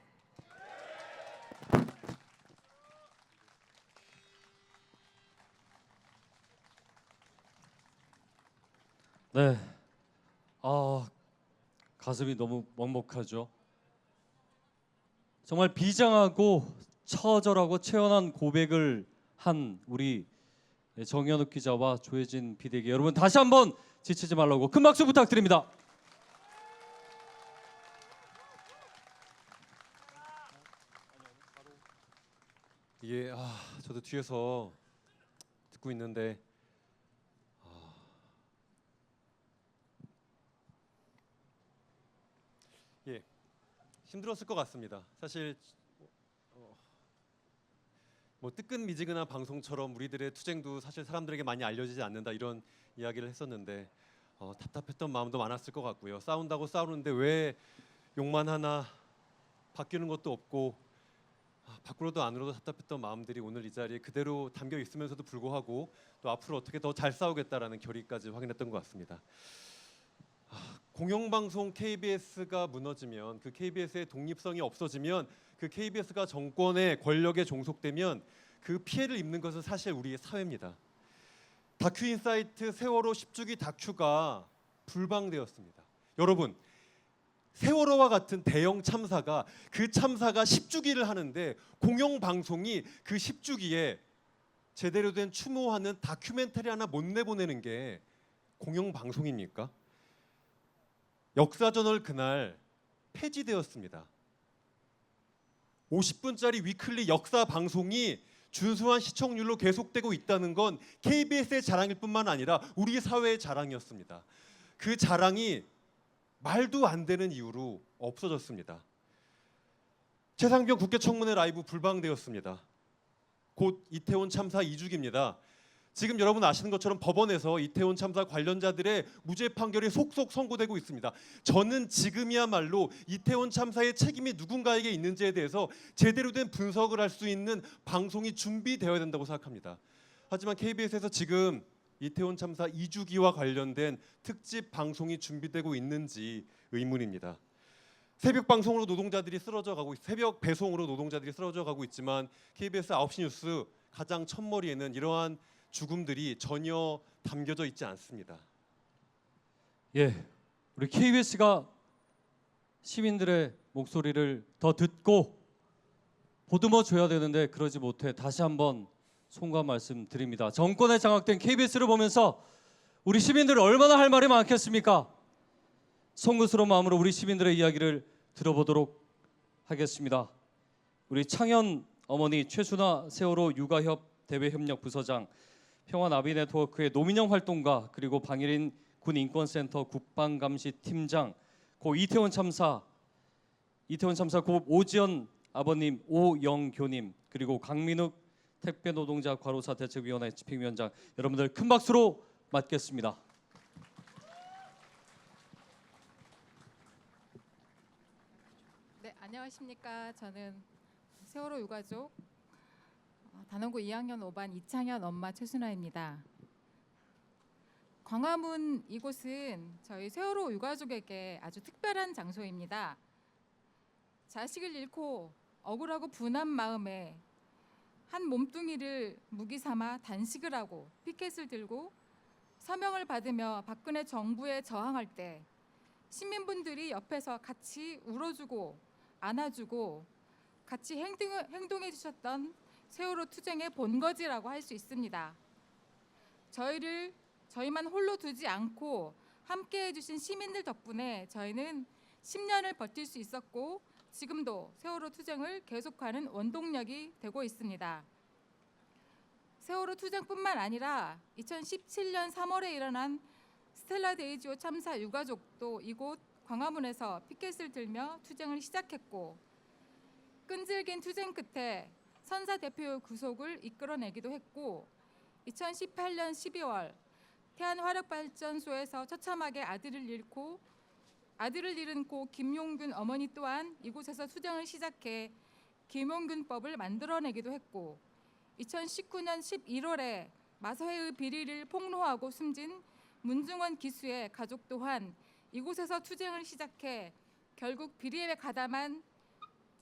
네, 가슴이 너무 먹먹하죠. 정말 비장하고 처절하고 체연한 고백을 한 우리 정현욱 기자와 조혜진 PD에게 여러분 다시 한번 지치지 말라고 큰 박수 부탁드립니다. 이게 저도 뒤에서 듣고 있는데 힘들었을 것 같습니다. 사실 뭐 뜨끈미지근한 방송처럼 우리들의 투쟁도 사실 사람들에게 많이 알려지지 않는다, 이런 이야기를 했었는데 답답했던 마음도 많았을 것 같고요. 싸운다고 싸우는데 왜 욕만 하나, 바뀌는 것도 없고 밖으로도 안으로도 답답했던 마음들이 오늘 이 자리에 그대로 담겨 있으면서도 불구하고 또 앞으로 어떻게 더 잘 싸우겠다라는 결의까지 확인했던 것 같습니다. 공영방송 KBS가 무너지면, 그 KBS의 독립성이 없어지면, 그 KBS가 정권의 권력에 종속되면 그 피해를 입는 것은 사실 우리의 사회입니다. 다큐인사이트 세월호 10주기 다큐가 불방되었습니다. 여러분, 세월호와 같은 대형 참사가, 그 참사가 10주기를 하는데 공영방송이 그 10주기에 제대로 된 추모하는 다큐멘터리 하나 못 내보내는 게 공영방송입니까? 역사저널 그날 폐지되었습니다. 50분짜리 위클리 역사 방송이 준수한 시청률로 계속되고 있다는 건 KBS의 자랑일 뿐만 아니라 우리 사회의 자랑이었습니다. 그 자랑이 말도 안 되는 이유로 없어졌습니다. 최상병 국회청문회 라이브 불방되었습니다. 곧 이태원 참사 2주기입니다. 지금 여러분 아시는 것처럼 법원에서 이태원 참사 관련자들의 무죄 판결이 속속 선고되고 있습니다. 저는 지금이야말로 이태원 참사의 책임이 누군가에게 있는지에 대해서 제대로 된 분석을 할 수 있는 방송이 준비되어야 된다고 생각합니다. 하지만 KBS에서 지금 이태원 참사 2주기와 관련된 특집 방송이 준비되고 있는지 의문입니다. 새벽 방송으로 노동자들이 쓰러져 가고, 새벽 배송으로 노동자들이 쓰러져 가고 있지만 KBS 9시 뉴스 가장 첫머리에는 이러한 죽음들이 전혀 담겨져 있지 않습니다. 예, 우리 KBS가 시민들의 목소리를 더 듣고 보듬어 줘야 되는데 그러지 못해 다시 한번 송구한 말씀 드립니다. 정권에 장악된 KBS를 보면서 우리 시민들 얼마나 할 말이 많겠습니까? 송구스러운 마음으로 우리 시민들의 이야기를 들어보도록 하겠습니다. 우리 창현 어머니 최순아 세월호 육아협 대외협력 부서장, 평화나비네트워크의 노민영 활동가, 그리고 방일인 군인권센터 국방감시팀장, 고 이태원 참사 고 오지연 아버님 오영교님, 그리고 강민욱 택배노동자 과로사 대책위원회 집행위원장, 여러분들 큰 박수로 맞겠습니다. 네, 안녕하십니까. 저는 세월호 유가족 단원고 2학년 5반 이창현 엄마 최순아입니다. 광화문 이곳은 저희 세월호 유가족에게 아주 특별한 장소입니다. 자식을 잃고 억울하고 분한 마음에 한 몸뚱이를 무기 삼아 단식을 하고 피켓을 들고 서명을 받으며 박근혜 정부에 저항할 때 시민분들이 옆에서 같이 울어주고 안아주고 같이 행동해 주셨던 세월호 투쟁의 본거지라고 할 수 있습니다. 저희만 홀로 두지 않고 함께해 주신 시민들 덕분에 저희는 10년을 버틸 수 있었고 지금도 세월호 투쟁을 계속하는 원동력이 되고 있습니다. 세월호 투쟁뿐만 아니라 2017년 3월에 일어난 스텔라 데이지호 참사 유가족도 이곳 광화문에서 피켓을 들며 투쟁을 시작했고, 끈질긴 투쟁 끝에 선사 대표의 구속을 이끌어내기도 했고, 2018년 12월 태안화력발전소에서 처참하게 아들을 잃은 고 김용균 어머니 또한 이곳에서 투쟁을 시작해 김용균법을 만들어내기도 했고, 2019년 11월에 마서해의 비리를 폭로하고 숨진 문중원 기수의 가족 또한 이곳에서 투쟁을 시작해 결국 비리에 가담한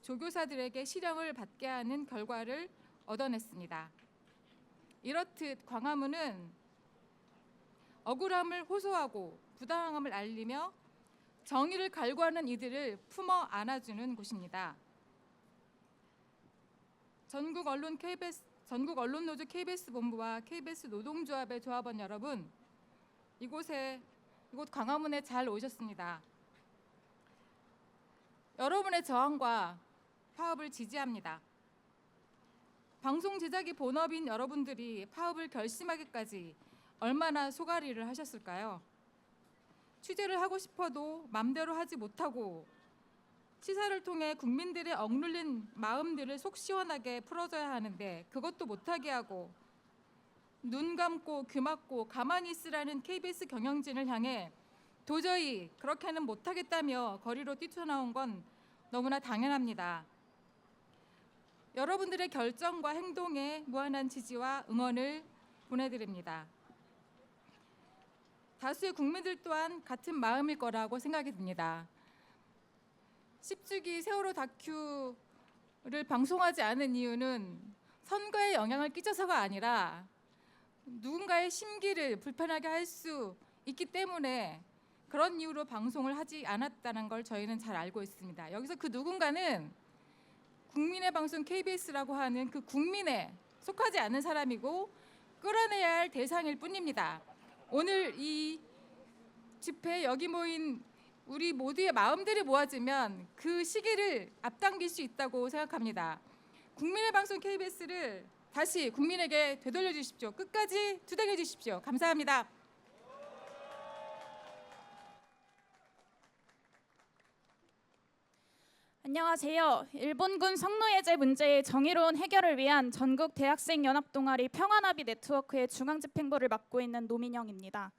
조교사들에게 실형을 받게 하는 결과를 얻어냈습니다. 이렇듯 광화문은 억울함을 호소하고 부당함을 알리며 정의를 갈구하는 이들을 품어 안아주는 곳입니다. 전국 언론노조 KBS 본부와 KBS 노동조합의 조합원 여러분, 이곳 광화문에 잘 오셨습니다. 여러분의 저항과 파업을 지지합니다. 방송 제작이 본업인 여러분들이 파업을 결심하기까지 얼마나 소가리를 하셨을까요? 취재를 하고 싶어도 맘대로 하지 못하고 시사를 통해 국민들의 억눌린 마음들을 속 시원하게 풀어줘야 하는데 그것도 못하게 하고, 눈 감고 귀 막고 가만히 있으라는 KBS 경영진을 향해 도저히 그렇게는 못하겠다며 거리로 뛰쳐나온 건 너무나 당연합니다. 여러분들의 결정과 행동에 무한한 지지와 응원을 보내드립니다. 다수의 국민들 또한 같은 마음일 거라고 생각이 듭니다. 10주기 세월호 다큐를 방송하지 않은 이유는 선거에 영향을 끼쳐서가 아니라 누군가의 심기를 불편하게 할 수 있기 때문에 그런 이유로 방송을 하지 않았다는 걸 저희는 잘 알고 있습니다. 여기서 그 누군가는 국민의 방송 KBS라고 하는 그 국민에 속하지 않는 사람이고 끌어내야 할 대상일 뿐입니다. 오늘 이 집회 여기 모인 우리 모두의 마음들이 모아지면 그 시기를 앞당길 수 있다고 생각합니다. 국민의 방송 KBS를 다시 국민에게 되돌려 주십시오. 끝까지 투쟁해 주십시오. 감사합니다. 안녕하세요. 일본군 성노예제 문제의 정의로운 해결을 위한 전국 대학생 연합 동아리 평화나비 네트워크의 중앙집행부를 맡고 있는 노민영입니다.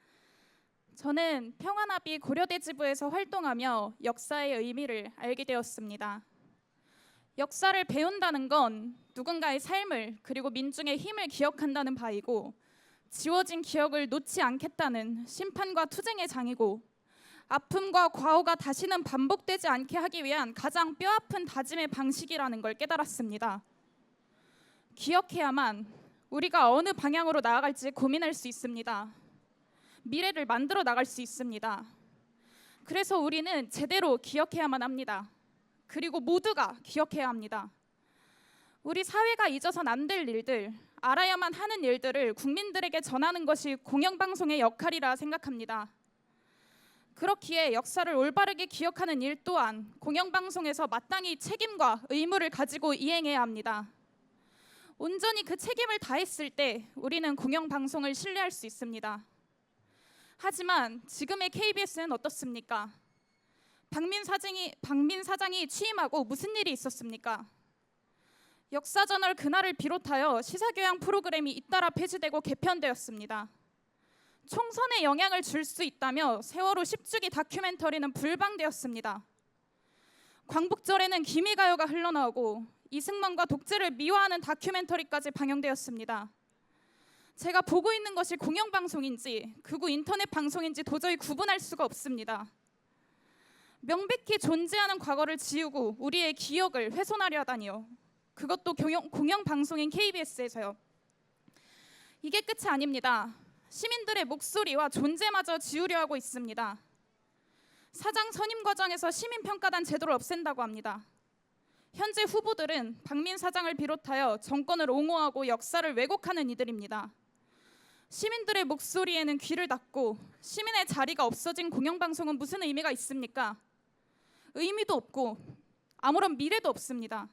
저는 평화나비 고려대 지부에서 활동하며 역사의 의미를 알게 되었습니다. 역사를 배운다는 건 누군가의 삶을 그리고 민중의 힘을 기억한다는 바이고, 지워진 기억을 놓지 않겠다는 심판과 투쟁의 장이고, 아픔과 과오가 다시는 반복되지 않게 하기 위한 가장 뼈아픈 다짐의 방식이라는 걸 깨달았습니다. 기억해야만 우리가 어느 방향으로 나아갈지 고민할 수 있습니다. 미래를 만들어 나갈 수 있습니다. 그래서 우리는 제대로 기억해야만 합니다. 그리고 모두가 기억해야 합니다. 우리 사회가 잊어선 안 될 일들, 알아야만 하는 일들을 국민들에게 전하는 것이 공영방송의 역할이라 생각합니다. 그렇기에 역사를 올바르게 기억하는 일 또한 공영방송에서 마땅히 책임과 의무를 가지고 이행해야 합니다. 온전히 그 책임을 다했을 때 우리는 공영방송을 신뢰할 수 있습니다. 하지만 지금의 KBS는 어떻습니까? 박민 사장이 취임하고 무슨 일이 있었습니까? 역사저널 그날을 비롯하여 시사교양 프로그램이 잇따라 폐지되고 개편되었습니다. 총선에 영향을 줄 수 있다며 세월호 10주기 다큐멘터리는 불방되었습니다. 광복절에는 기미가요가 흘러나오고 이승만과 독재를 미화하는 다큐멘터리까지 방영되었습니다. 제가 보고 있는 것이 공영방송인지 극우 인터넷 방송인지 도저히 구분할 수가 없습니다. 명백히 존재하는 과거를 지우고 우리의 기억을 훼손하려 하다니요. 그것도 공영방송인 KBS에서요. 이게 끝이 아닙니다. 시민들의 목소리와 존재마저 지우려 하고 있습니다. 사장 선임 과정에서 시민평가단 제도를 없앤다고 합니다. 현재 후보들은 박민 사장을 비롯하여 정권을 옹호하고 역사를 왜곡하는 이들입니다. 시민들의 목소리에는 귀를 닫고 시민의 자리가 없어진 공영방송은 무슨 의미가 있습니까? 의미도 없고 아무런 미래도 없습니다.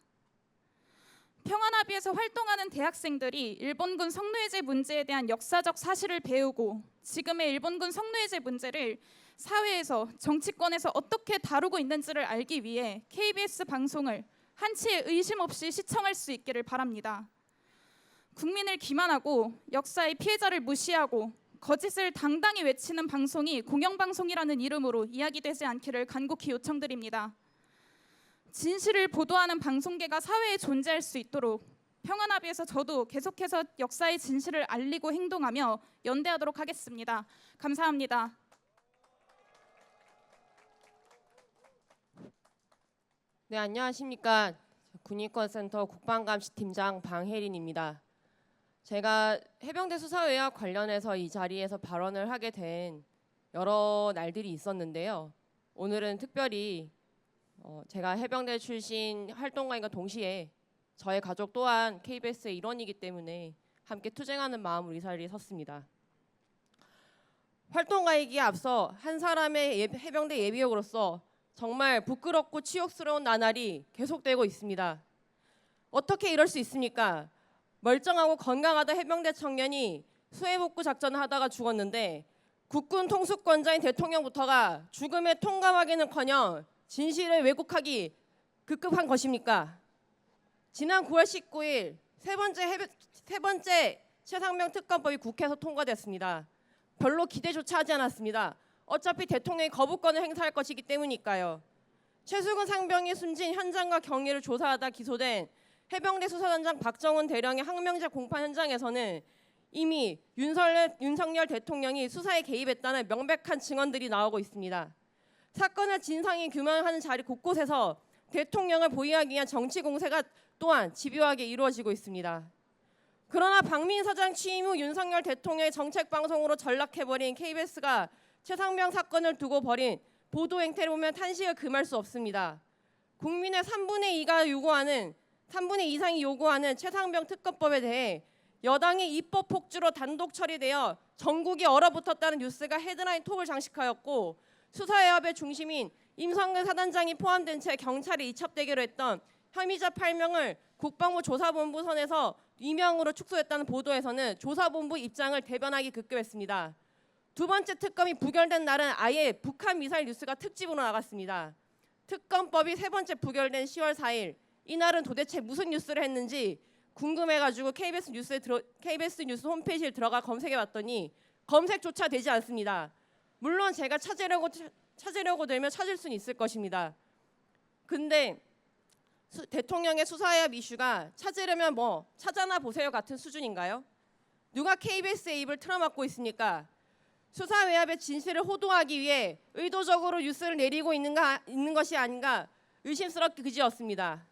평화나비에서 활동하는 대학생들이 일본군 성노예제 문제에 대한 역사적 사실을 배우고 지금의 일본군 성노예제 문제를 사회에서 정치권에서 어떻게 다루고 있는지를 알기 위해 KBS 방송을 한치의 의심 없이 시청할 수 있기를 바랍니다. 국민을 기만하고 역사의 피해자를 무시하고 거짓을 당당히 외치는 방송이 공영방송이라는 이름으로 이야기되지 않기를 간곡히 요청드립니다. 진실을 보도하는 방송계가 사회에 존재할 수 있도록 평화나비에서 저도 계속해서 역사의 진실을 알리고 행동하며 연대하도록 하겠습니다. 감사합니다. 네, 안녕하십니까. 군인권센터 국방감시팀장 방혜린입니다. 제가 해병대 수사회와 관련해서 이 자리에서 발언을 하게 된 여러 날들이 있었는데요. 오늘은 특별히 제가 해병대 출신 활동가인과 동시에 저의 가족 또한 KBS의 일원이기 때문에 함께 투쟁하는 마음으로 이 자리에 섰습니다. 활동가이기에 앞서 한 사람의 해병대 예비역으로서 정말 부끄럽고 치욕스러운 나날이 계속되고 있습니다. 어떻게 이럴 수 있습니까? 멀쩡하고 건강하던 해병대 청년이 수해복구 작전을 하다가 죽었는데 국군 통수권자인 대통령부터가 죽음에 통감하기는커녕 진실을 왜곡하기 급급한 것입니까? 지난 9월 19일 세 번째 최상병 특검법이 국회에서 통과됐습니다. 별로 기대조차 하지 않았습니다. 어차피 대통령이 거부권을 행사할 것이기 때문이니까요. 최수근 상병이 숨진 현장과 경위를 조사하다 기소된 해병대 수사단장 박정훈 대령의 항명자 공판 현장에서는 이미 윤석열 대통령이 수사에 개입했다는 명백한 증언들이 나오고 있습니다. 사건을 진상이 규명하는 자리 곳곳에서 대통령을 보위하기 위한 정치 공세가 또한 집요하게 이루어지고 있습니다. 그러나 박민 사장 취임 후 윤석열 대통령의 정책 방송으로 전락해버린 KBS가 최상병 사건을 두고 벌인 보도 행태를 보면 탄식을 금할 수 없습니다. 국민의 3분의 2 이상이 요구하는 최상병 특검법에 대해 여당의 입법 폭주로 단독 처리되어 전국이 얼어붙었다는 뉴스가 헤드라인 톱을 장식하였고 수사해협의 중심인 임성근 사단장이 포함된 채 경찰에 이첩되기로 했던 혐의자 8명을 국방부 조사본부 선에서 임명으로 축소했다는 보도에서는 조사본부 입장을 대변하기 급급했습니다. 두 번째 특검이 부결된 날은 아예 북한 미사일 뉴스가 특집으로 나갔습니다. 특검법이 세 번째 부결된 10월 4일 이날은 도대체 무슨 뉴스를 했는지 궁금해가지고 KBS 뉴스 홈페이지에 들어가 검색해봤더니 검색조차 되지 않습니다. 물론 제가 찾으려고 들면 찾을 수는 있을 것입니다. 근데 대통령의 수사해협 이슈가 찾으려면 뭐 찾아나 보세요 같은 수준인가요? 누가 KBS의 입을 틀어막고 있습니까? 수사외압의 진실을 호도하기 위해 의도적으로 뉴스를 내리고 있는 것이 아닌가 의심스럽게 그지없습니다.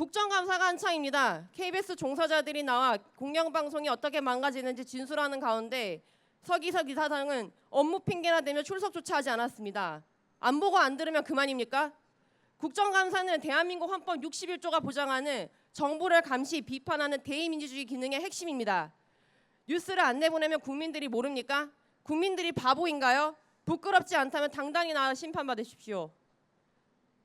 국정감사가 한창입니다. KBS 종사자들이 나와 공영방송이 어떻게 망가지는지 진술하는 가운데 서기석 이사장은 업무 핑계나 대며 출석조차 하지 않았습니다. 안 보고 안 들으면 그만입니까? 국정감사는 대한민국 헌법 61조가 보장하는 정부를 감시, 비판하는 대의민주주의 기능의 핵심입니다. 뉴스를 안 내보내면 국민들이 모릅니까? 국민들이 바보인가요? 부끄럽지 않다면 당당히 나와 심판받으십시오.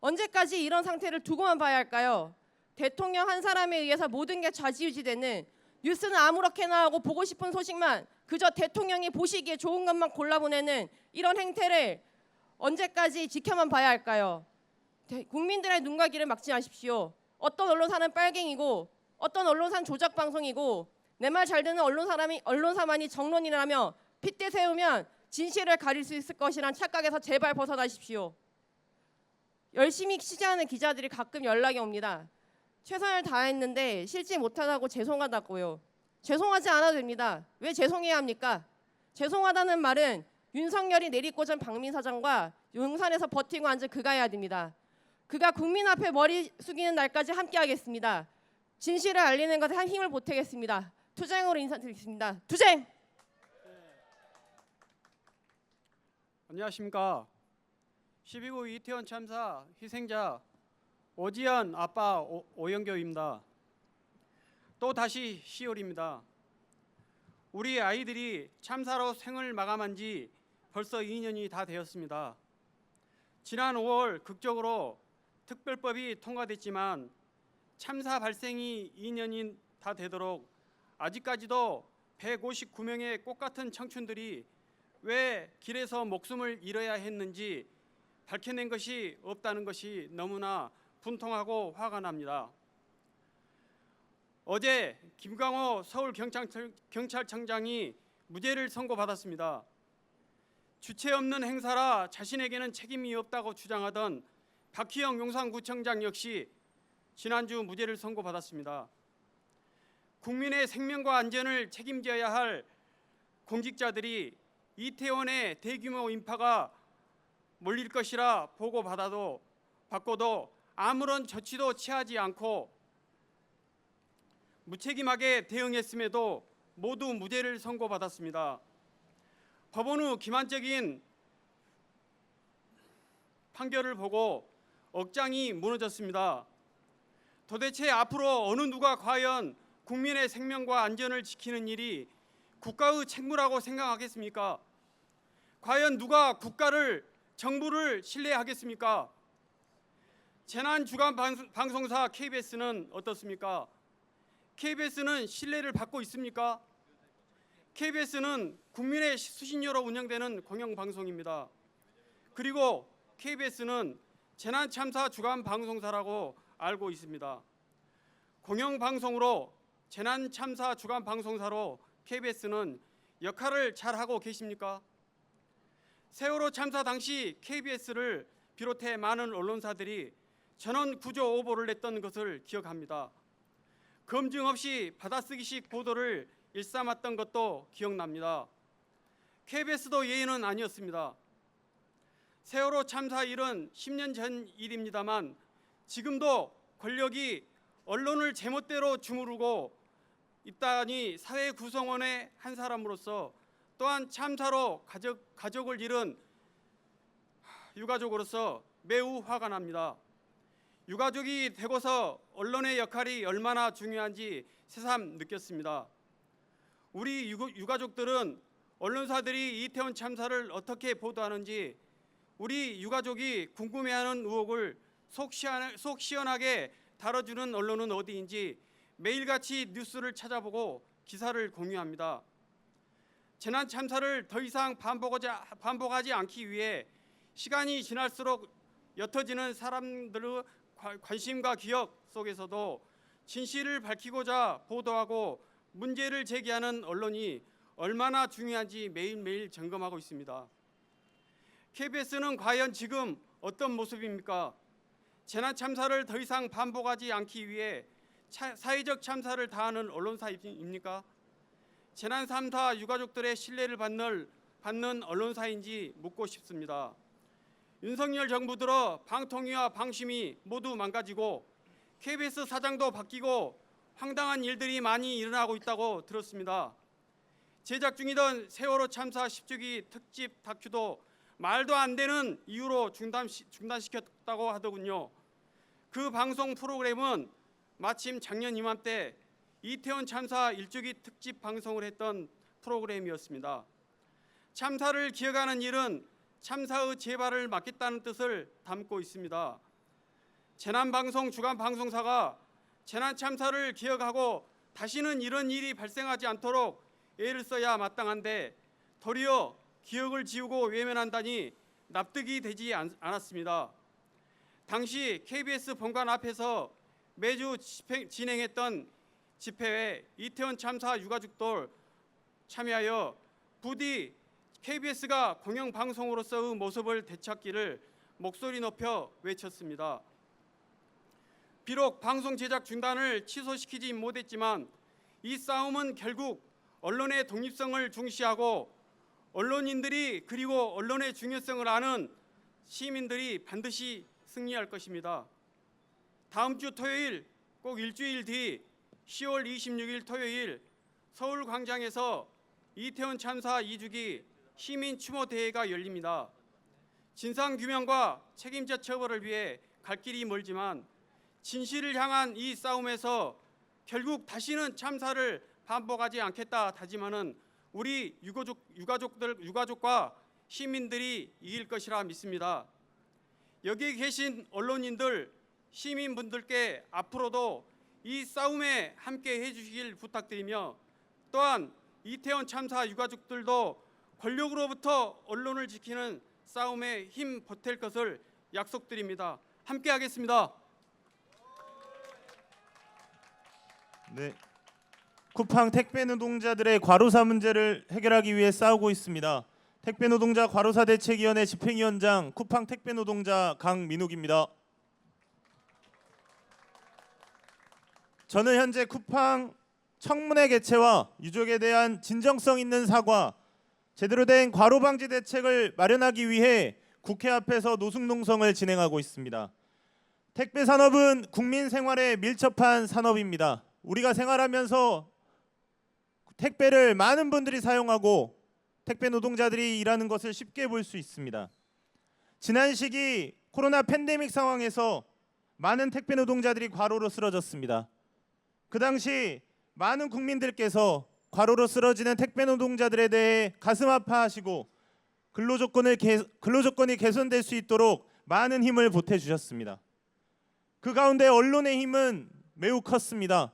언제까지 이런 상태를 두고만 봐야 할까요? 대통령 한 사람에 의해서 모든 게 좌지우지되는, 뉴스는 아무렇게나 하고 보고 싶은 소식만 그저 대통령이 보시기에 좋은 것만 골라보내는 이런 행태를 언제까지 지켜만 봐야 할까요? 국민들의 눈과 귀를 막지 마십시오. 어떤 언론사는 빨갱이고 어떤 언론사는 조작 방송이고 내 말 잘 듣는 언론사만이 정론이라며 핏대 세우면 진실을 가릴 수 있을 것이란 착각에서 제발 벗어나십시오. 열심히 취재하는 기자들이 가끔 연락이 옵니다. 최선을 다했는데 실지 못하다고 죄송하다고요. 죄송하지 않아도 됩니다. 왜 죄송해야 합니까? 죄송하다는 말은 윤석열이 내리꽂은 박민 사장과 용산에서 버티고 앉은 그가 해야 됩니다. 그가 국민 앞에 머리 숙이는 날까지 함께하겠습니다. 진실을 알리는 것에 한 힘을 보태겠습니다. 투쟁으로 인사드리겠습니다. 투쟁! 안녕하십니까. 12구 이태원 참사 희생자 오지연 아빠 오영교입니다. 또 다시 10월입니다. 우리 아이들이 참사로 생을 마감한 지 벌써 2년이 다 되었습니다. 지난 5월 극적으로 특별법이 통과됐지만 참사 발생이 2년이 다 되도록 아직까지도 159명의 꽃같은 청춘들이 왜 길에서 목숨을 잃어야 했는지 밝혀낸 것이 없다는 것이 너무나 분통하고 화가 납니다. 어제 김광호 서울경찰청장이 무죄를 선고받았습니다. 주체 없는 행사라 자신에게는 책임이 없다고 주장하던 박희영 용산구청장 역시 지난주 무죄를 선고받았습니다. 국민의 생명과 안전을 책임져야 할 공직자들이 이태원의 대규모 인파가 몰릴 것이라 보고받고도 아무런 조치도 취하지 않고 무책임하게 대응했음에도 모두 무죄를 선고받았습니다. 법원 후 기만적인 판결을 보고 억장이 무너졌습니다. 도대체 앞으로 어느 누가 과연 국민의 생명과 안전을 지키는 일이 국가의 책무라고 생각하겠습니까? 과연 누가 국가를, 정부를 신뢰하겠습니까? 재난 주간 방송사 KBS는 어떻습니까? KBS는 신뢰를 받고 있습니까? KBS는 국민의 수신료로 운영되는 공영방송입니다. 그리고 KBS는 재난참사 주간 방송사라고 알고 있습니다. 공영방송으로 재난참사 주간 방송사로 KBS는 역할을 잘하고 계십니까? 세월호 참사 당시 KBS를 비롯해 많은 언론사들이 전원 구조 오보를 냈던 것을 기억합니다. 검증 없이 받아쓰기식 보도를 일삼았던 것도 기억납니다. KBS도 예의는 아니었습니다. 세월호 참사 일은 10년 전 일입니다만 지금도 권력이 언론을 제멋대로 주무르고 있다니 사회 구성원의 한 사람으로서 또한 참사로 가족을 잃은 유가족으로서 매우 화가 납니다. 유가족이 되고서 언론의 역할이 얼마나 중요한지 새삼 느꼈습니다. 우리 유가족들은 언론사들이 이태원 참사를 어떻게 보도하는지 우리 유가족이 궁금해하는 의혹을 속 시원하게 다뤄주는 언론은 어디인지 매일같이 뉴스를 찾아보고 기사를 공유합니다. 재난 참사를 더 이상 반복하지 않기 위해 시간이 지날수록 옅어지는 사람들의 관심과 기억 속에서도 진실을 밝히고자 보도하고 문제를 제기하는 언론이 얼마나 중요한지 매일매일 점검하고 있습니다. KBS는 과연 지금 어떤 모습입니까? 재난 참사를 더 이상 반복하지 않기 위해 사회적 참사를 다하는 언론사입니까? 재난 참사 유가족들의 신뢰를 받는 언론사인지 묻고 싶습니다. 윤석열 정부 들어 방통위와 방심이 모두 망가지고 KBS 사장도 바뀌고 황당한 일들이 많이 일어나고 있다고 들었습니다. 제작 중이던 세월호 참사 10주기 특집 다큐도 말도 안 되는 이유로 중단시켰다고 하더군요. 그 방송 프로그램은 마침 작년 이맘때 이태원 참사 1주기 특집 방송을 했던 프로그램이었습니다. 참사를 기억하는 일은 참사의 재발을 막겠다는 뜻을 담고 있습니다. 재난방송 주간 방송사가 재난 참사를 기억하고 다시는 이런 일이 발생하지 않도록 애를 써야 마땅한데 도리어 기억을 지우고 외면한다니 납득이 되지 않았습니다. 당시 KBS 본관 앞에서 매주 진행했던 집회에 이태원 참사 유가족들 참여하여 부디 KBS가 공영방송으로서의 모습을 되찾기를 목소리 높여 외쳤습니다. 비록 방송 제작 중단을 취소시키지 못했지만 이 싸움은 결국 언론의 독립성을 중시하고 언론인들이 그리고 언론의 중요성을 아는 시민들이 반드시 승리할 것입니다. 다음 주 토요일, 꼭 일주일 뒤 10월 26일 토요일 서울광장에서 이태원 참사 2주기 시민 추모 대회가 열립니다. 진상규명과 책임자 처벌을 위해 갈 길이 멀지만 진실을 향한 이 싸움에서 결국 다시는 참사를 반복하지 않겠다 다짐하는 우리 유가족과 시민들이 이길 것이라 믿습니다. 여기 계신 언론인들, 시민분들께 앞으로도 이 싸움에 함께 해주시길 부탁드리며 또한 이태원 참사 유가족들도 권력으로부터 언론을 지키는 싸움에 힘 보탤 것을 약속드립니다. 함께 하겠습니다. 네. 쿠팡 택배 노동자들의 과로사 문제를 해결하기 위해 싸우고 있습니다. 택배 노동자 과로사 대책위원회 집행위원장 쿠팡 택배 노동자 강민욱입니다. 저는 현재 쿠팡 청문회 개최와 유족에 대한 진정성 있는 사과, 제대로 된 과로 방지 대책을 마련하기 위해 국회 앞에서 노숙농성을 진행하고 있습니다. 택배 산업은 국민 생활에 밀접한 산업입니다. 우리가 생활하면서 택배를 많은 분들이 사용하고 택배 노동자들이 일하는 것을 쉽게 볼 수 있습니다. 지난 시기 코로나 팬데믹 상황에서 많은 택배 노동자들이 과로로 쓰러졌습니다. 그 당시 많은 국민들께서 과로로 쓰러지는 택배 노동자들에 대해 가슴 아파하시고 근로조건이 개선될 수 있도록 많은 힘을 보태주셨습니다. 그 가운데 언론의 힘은 매우 컸습니다.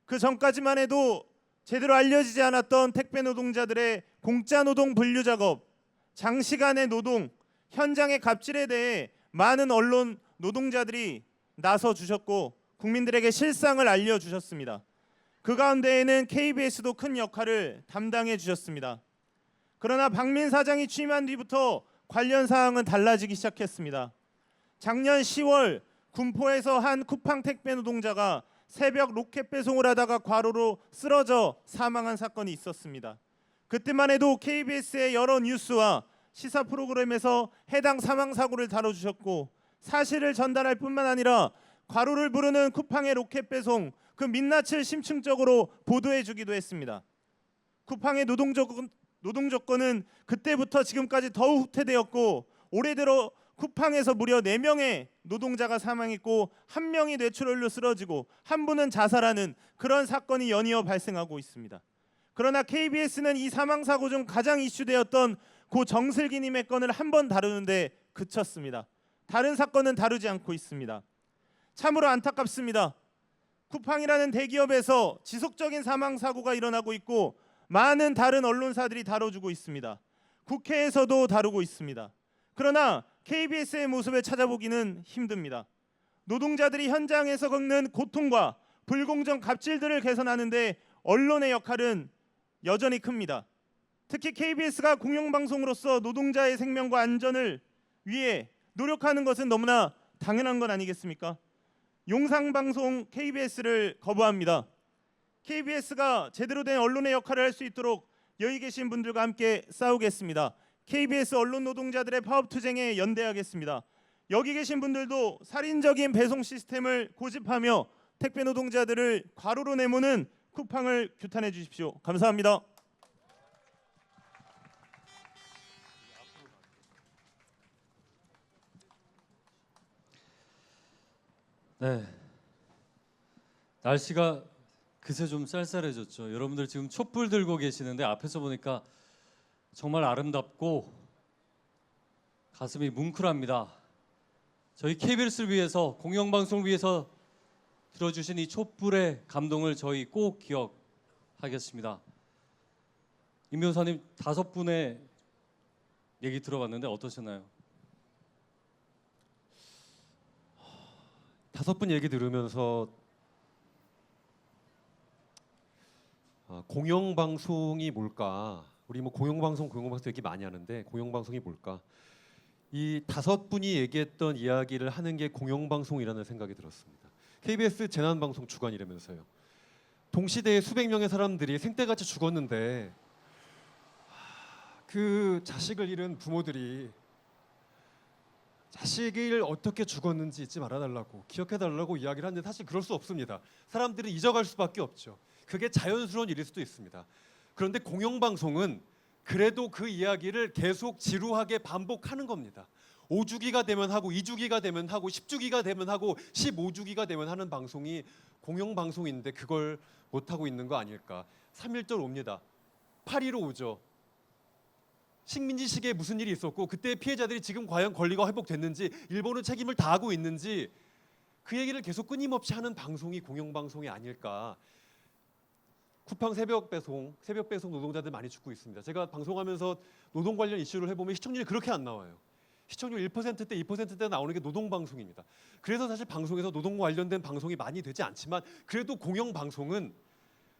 그 전까지만 해도 제대로 알려지지 않았던 택배 노동자들의 공짜 노동 분류 작업, 장시간의 노동, 현장의 갑질에 대해 많은 언론 노동자들이 나서 주셨고 국민들에게 실상을 알려주셨습니다. 그 가운데에는 KBS도 큰 역할을 담당해 주셨습니다. 그러나 박민 사장이 취임한 뒤부터 관련 사항은 달라지기 시작했습니다. 작년 10월 군포에서 한 쿠팡 택배 노동자가 새벽 로켓 배송을 하다가 과로로 쓰러져 사망한 사건이 있었습니다. 그때만 해도 KBS의 여러 뉴스와 시사 프로그램에서 해당 사망 사고를 다뤄주셨고 사실을 전달할 뿐만 아니라 과로를 부르는 쿠팡의 로켓 배송 그 민낯을 심층적으로 보도해주기도 했습니다. 쿠팡의 노동 조건은 그때부터 지금까지 더욱 후퇴되었고 올해 들어 쿠팡에서 무려 4명의 노동자가 사망했고 1명이 뇌출혈로 쓰러지고 1분은 자살하는 그런 사건이 연이어 발생하고 있습니다. 그러나 KBS는 이 사망 사고 중 가장 이슈되었던 고 정슬기님의 건을 한 번 다루는데 그쳤습니다. 다른 사건은 다루지 않고 있습니다. 참으로 안타깝습니다. 쿠팡이라는 대기업에서 지속적인 사망 사고가 일어나고 있고 많은 다른 언론사들이 다뤄주고 있습니다. 국회에서도 다루고 있습니다. 그러나 KBS의 모습을 찾아보기는 힘듭니다. 노동자들이 현장에서 겪는 고통과 불공정 갑질들을 개선하는 데 언론의 역할은 여전히 큽니다. 특히 KBS가 공영방송으로서 노동자의 생명과 안전을 위해 노력하는 것은 너무나 당연한 건 아니겠습니까? 용상방송 KBS를 거부합니다. KBS가 제대로 된 언론의 역할을 할 수 있도록 여기 계신 분들과 함께 싸우겠습니다. KBS 언론 노동자들의 파업 투쟁에 연대하겠습니다. 여기 계신 분들도 살인적인 배송 시스템을 고집하며 택배 노동자들을 과로로 내모는 쿠팡을 규탄해 주십시오. 감사합니다. 네. 날씨가 그새 좀 쌀쌀해졌죠. 여러분들 지금 촛불 들고 계시는데 앞에서 보니까 정말 아름답고 가슴이 뭉클합니다. 저희 KBS를 위해서, 공영방송을 위해서 들어주신 이 촛불의 감동을 저희 꼭 기억하겠습니다. 임 변호사님 5분의 얘기 들어봤는데 어떠셨나요? 5분 얘기 들으면서 공영방송이 뭘까? 우리 뭐 공영방송 얘기 많이 하는데 공영방송이 뭘까? 이 5분이 얘기했던 이야기를 하는 게 공영방송이라는 생각이 들었습니다. KBS 재난방송 주간이라면서요. 동시대에 수백 명의 사람들이 생떼같이 죽었는데 그 자식을 잃은 부모들이 자식을 어떻게 죽었는지 잊지 말아달라고, 기억해달라고 이야기를 하는데 사실 그럴 수 없습니다. 사람들은 잊어갈 수밖에 없죠. 그게 자연스러운 일일 수도 있습니다. 그런데 공영방송은 그래도 그 이야기를 계속 지루하게 반복하는 겁니다. 5주기가 되면 하고 2주기가 되면 하고 10주기가 되면 하고 15주기가 되면 하는 방송이 공영방송인데 그걸 못하고 있는 거 아닐까. 3.1절 옵니다. 8.15 오죠. 식민지 시기에 무슨 일이 있었고 그때 피해자들이 지금 과연 권리가 회복됐는지, 일본은 책임을 다하고 있는지 그 얘기를 계속 끊임없이 하는 방송이 공영방송이 아닐까. 쿠팡 새벽 배송 노동자들 많이 죽고 있습니다. 제가 방송하면서 노동 관련 이슈를 해보면 시청률이 그렇게 안 나와요. 시청률 1%대 2%대 나오는 게 노동방송입니다. 그래서 사실 방송에서 노동 관련된 방송이 많이 되지 않지만 그래도 공영방송은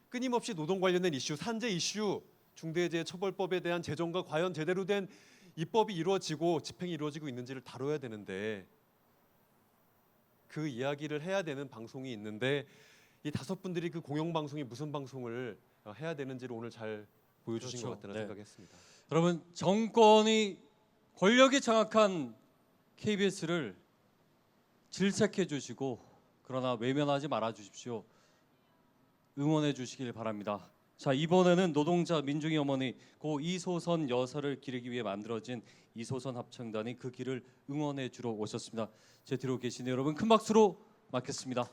끊임없이 노동 관련된 이슈, 산재 이슈, 중대재해처벌법에 대한 제정과 과연 제대로 된 입법이 이루어지고 집행이 이루어지고 있는지를 다뤄야 되는데 그 이야기를 해야 되는 방송이 있는데 이 5분들이 그 공영방송이 무슨 방송을 해야 되는지를 오늘 잘 보여주신 그렇죠. 것 같다는 네. 생각했습니다. 여러분, 정권이 권력이 장악한 KBS를 질책해 주시고 그러나 외면하지 말아 주십시오. 응원해 주시길 바랍니다. 자, 이번에는 노동자 민중의 어머니 고 이소선 여사를 기리기 위해 만들어진 이소선 합창단이 그 길을 응원해 주러 오셨습니다. 제 뒤로 계신 여러분 큰 박수로 맞겠습니다.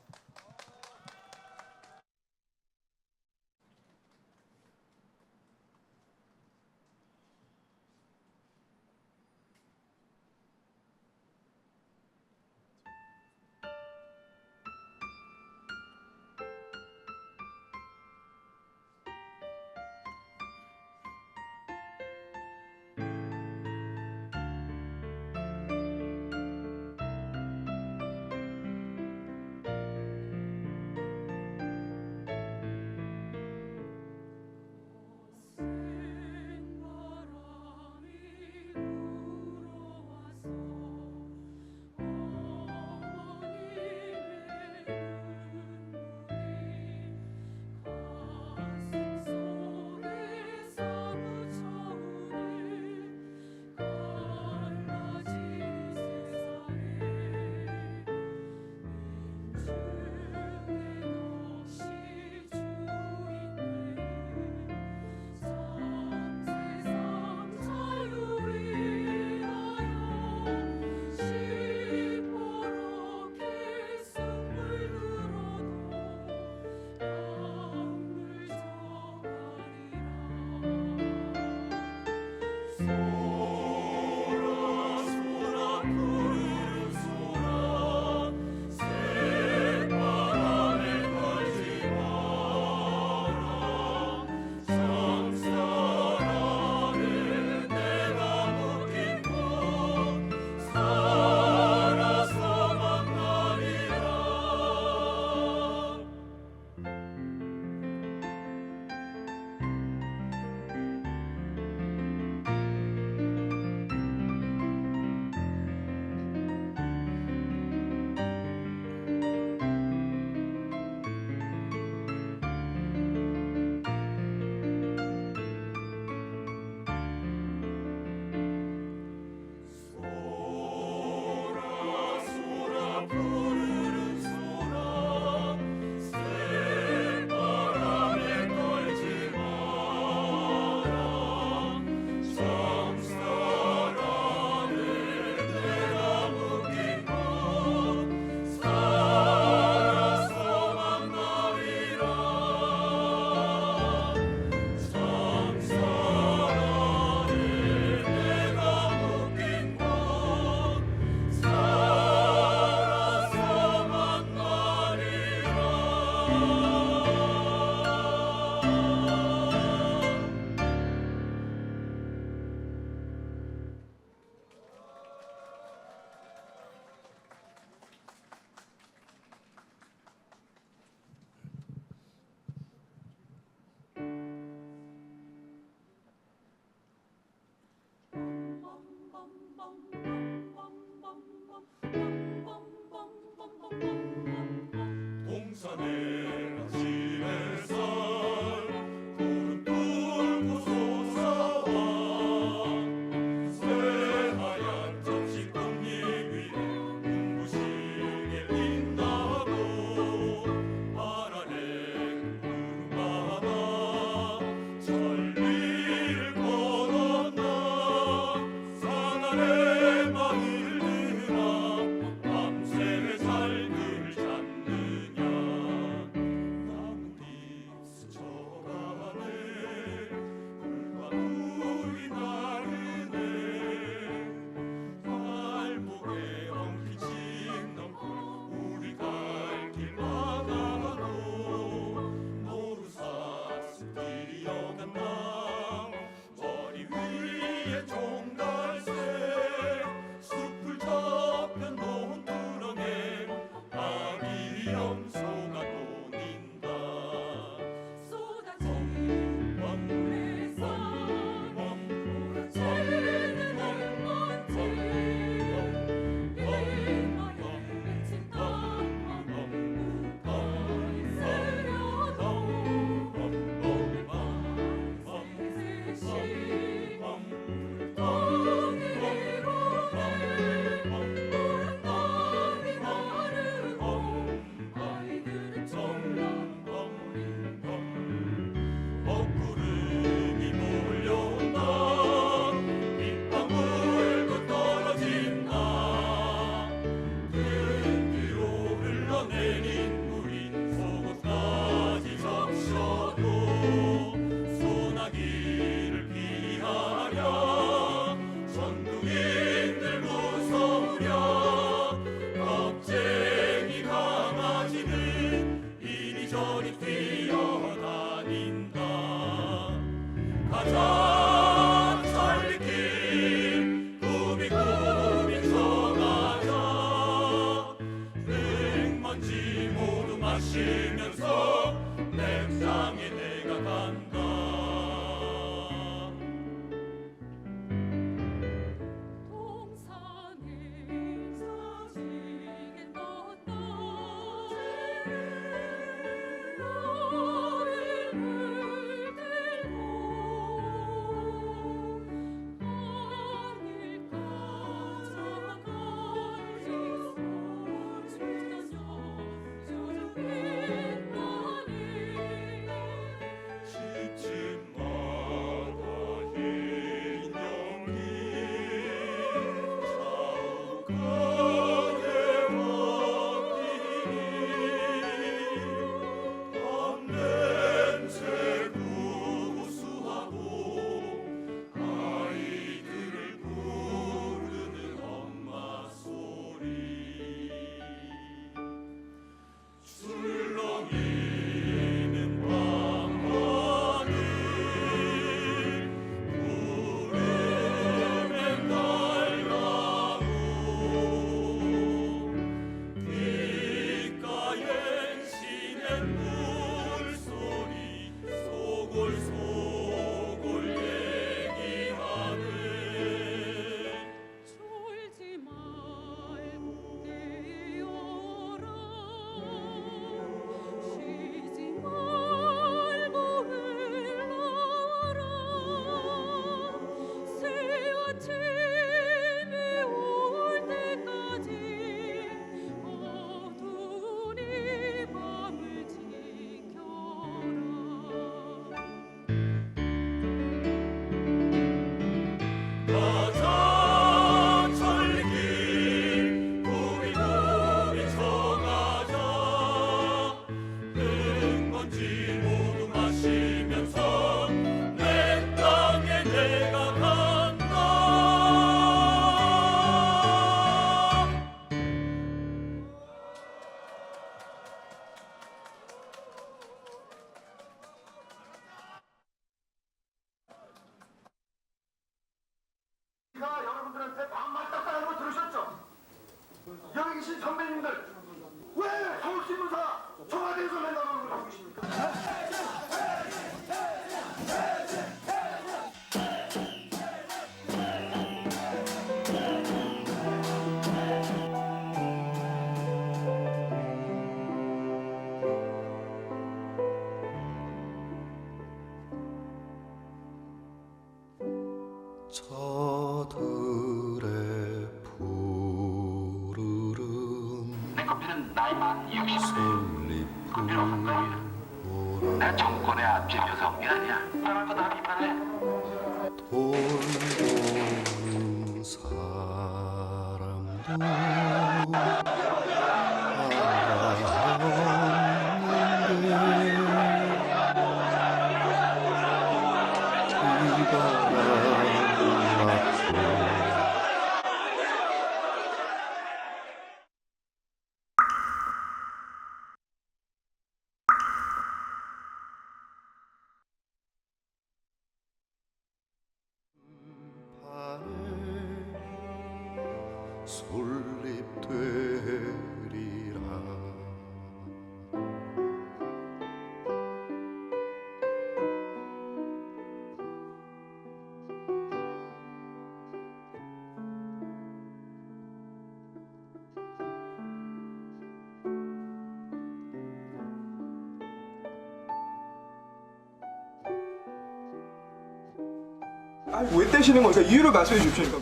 동산의 아침에서 구름 뚫고 솟아와 새하얀 접시 꽃잎 위에 눈부시게 빛나고 파란의 구름바다 천리를 건넜나 산 아래 마을들아 밤새 살들 잡느냐 남은 빛 스쳐가네 불과 불이 나르네 발목에 엉키진 넝쿨 우리 갈 길마다도 노루사슬 뛰어간다 머리 위에 종달새 숲을 저편 논두렁에 아기 염소가 노닌다 쏟아진 물에서 새는 흙먼지 이마에 맺힌 땀만 무거이 스려도 밤새시 덩이 위로에 노란 땀이 마르고 아이들은 정랑거린다 먹구름이 몰려온다 빗방울도 떨어진다 등 뒤로 흘러내린 물이 속옷까지 적셔도 소나기를 피하랴 전국인들 무서우랴 겁쟁이 강아지는 이리저리 뛰어다닌다 가자 천리길 구비구비 쳐가자 흙먼지 모두 마시면서 내 땅에 내가 간다 동산에 서지게 떴다 너를 물들고 하늘가 저건지 소주저녁 저녁 빛나네 시집마다 흰 연기 자욱하게 먹이니 밤냄새 구수하고 아이들을 부르는 엄마 소리 술렁이는 밤하늘 구름엔 날아오 귓가엔 시냇 물소리 소골소골 얘기하네 졸지 말고 뛰어라 쉬지 말고 흘러라 새와 아침이 올 때까지 어두운 이 밤을 지나 저들의 푸르른 내 커피는 나이 만 60세 커피로 한 거야. 내 정권에 앞진 여성이 아니야. 편할 거 다 비판해. 돌보는 사람도 솔잎되리라. 아니 왜 떼시는 거니까 이유를 말씀해 주십시오.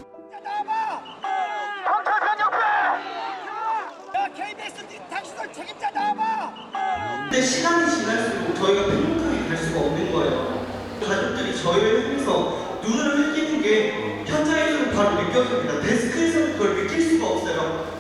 근데 시간이 지날수록 저희가 행복하게 갈 수가 없는 거예요. 가족들이 저희를 향해서 눈을 흘리는 게 현장에서는 바로 느껴집니다. 데스크에서는 그걸 느낄 수가 없어요.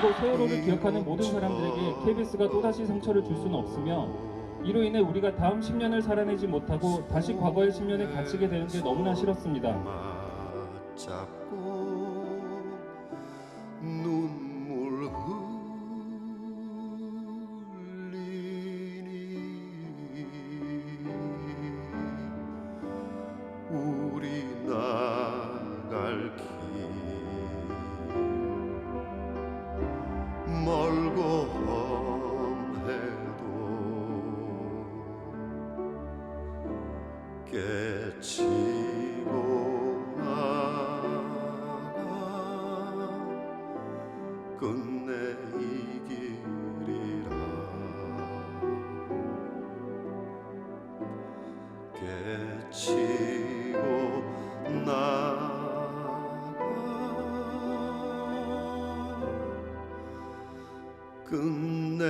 그리고 세월호를 기억하는 모든 사람들에게 KBS가 또다시 상처를 줄 수는 없으며 이로 인해 우리가 다음 10년을 살아내지 못하고 다시 과거의 10년에 갇히게 되는 게 너무나 싫었습니다. 눈물 흘리니 우리 나갈 길 멀고 험해도 깨치고 나가 끝내 이기리라. 깨치고 나가 끝내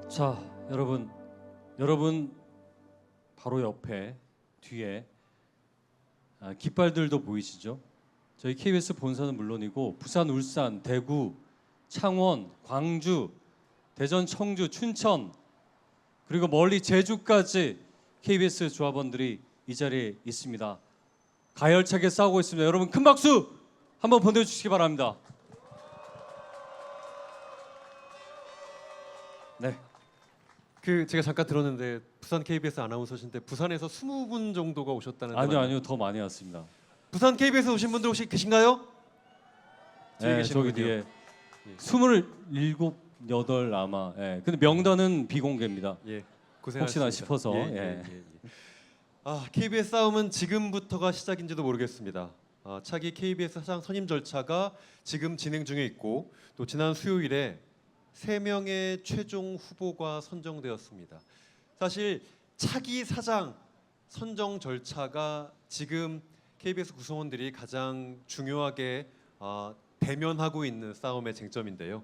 자, 여러분 바로 옆에 뒤에 깃발들도 보이시죠? 저희 KBS 본사는 물론이고 부산, 울산, 대구, 창원, 광주, 대전, 청주, 춘천 그리고 멀리 제주까지 KBS 조합원들이 이 자리에 있습니다. 가열차게 싸우고 있습니다. 여러분 큰 박수 한번 보내주시기 바랍니다. 네. 제가 잠깐 들었는데 부산 KBS 아나운서신데 부산에서 20분 정도가 오셨다는. 아니요 더 많이 왔습니다. 부산 KBS 오신 분들 혹시 계신가요? 네, 저기 뒤에 27, 8 아마. 예. 근데 명단은 비공개입니다. 예, 혹시나 싶어서. KBS 싸움은 지금부터가 시작인지도 모르겠습니다. 차기 KBS 사장 선임 절차가 지금 진행 중에 있고 또 지난 수요일에 3명의 최종 후보가 선정되었습니다. 사실 차기 사장 선정 절차가 지금 KBS 구성원들이 가장 중요하게 대면하고 있는 싸움의 쟁점인데요.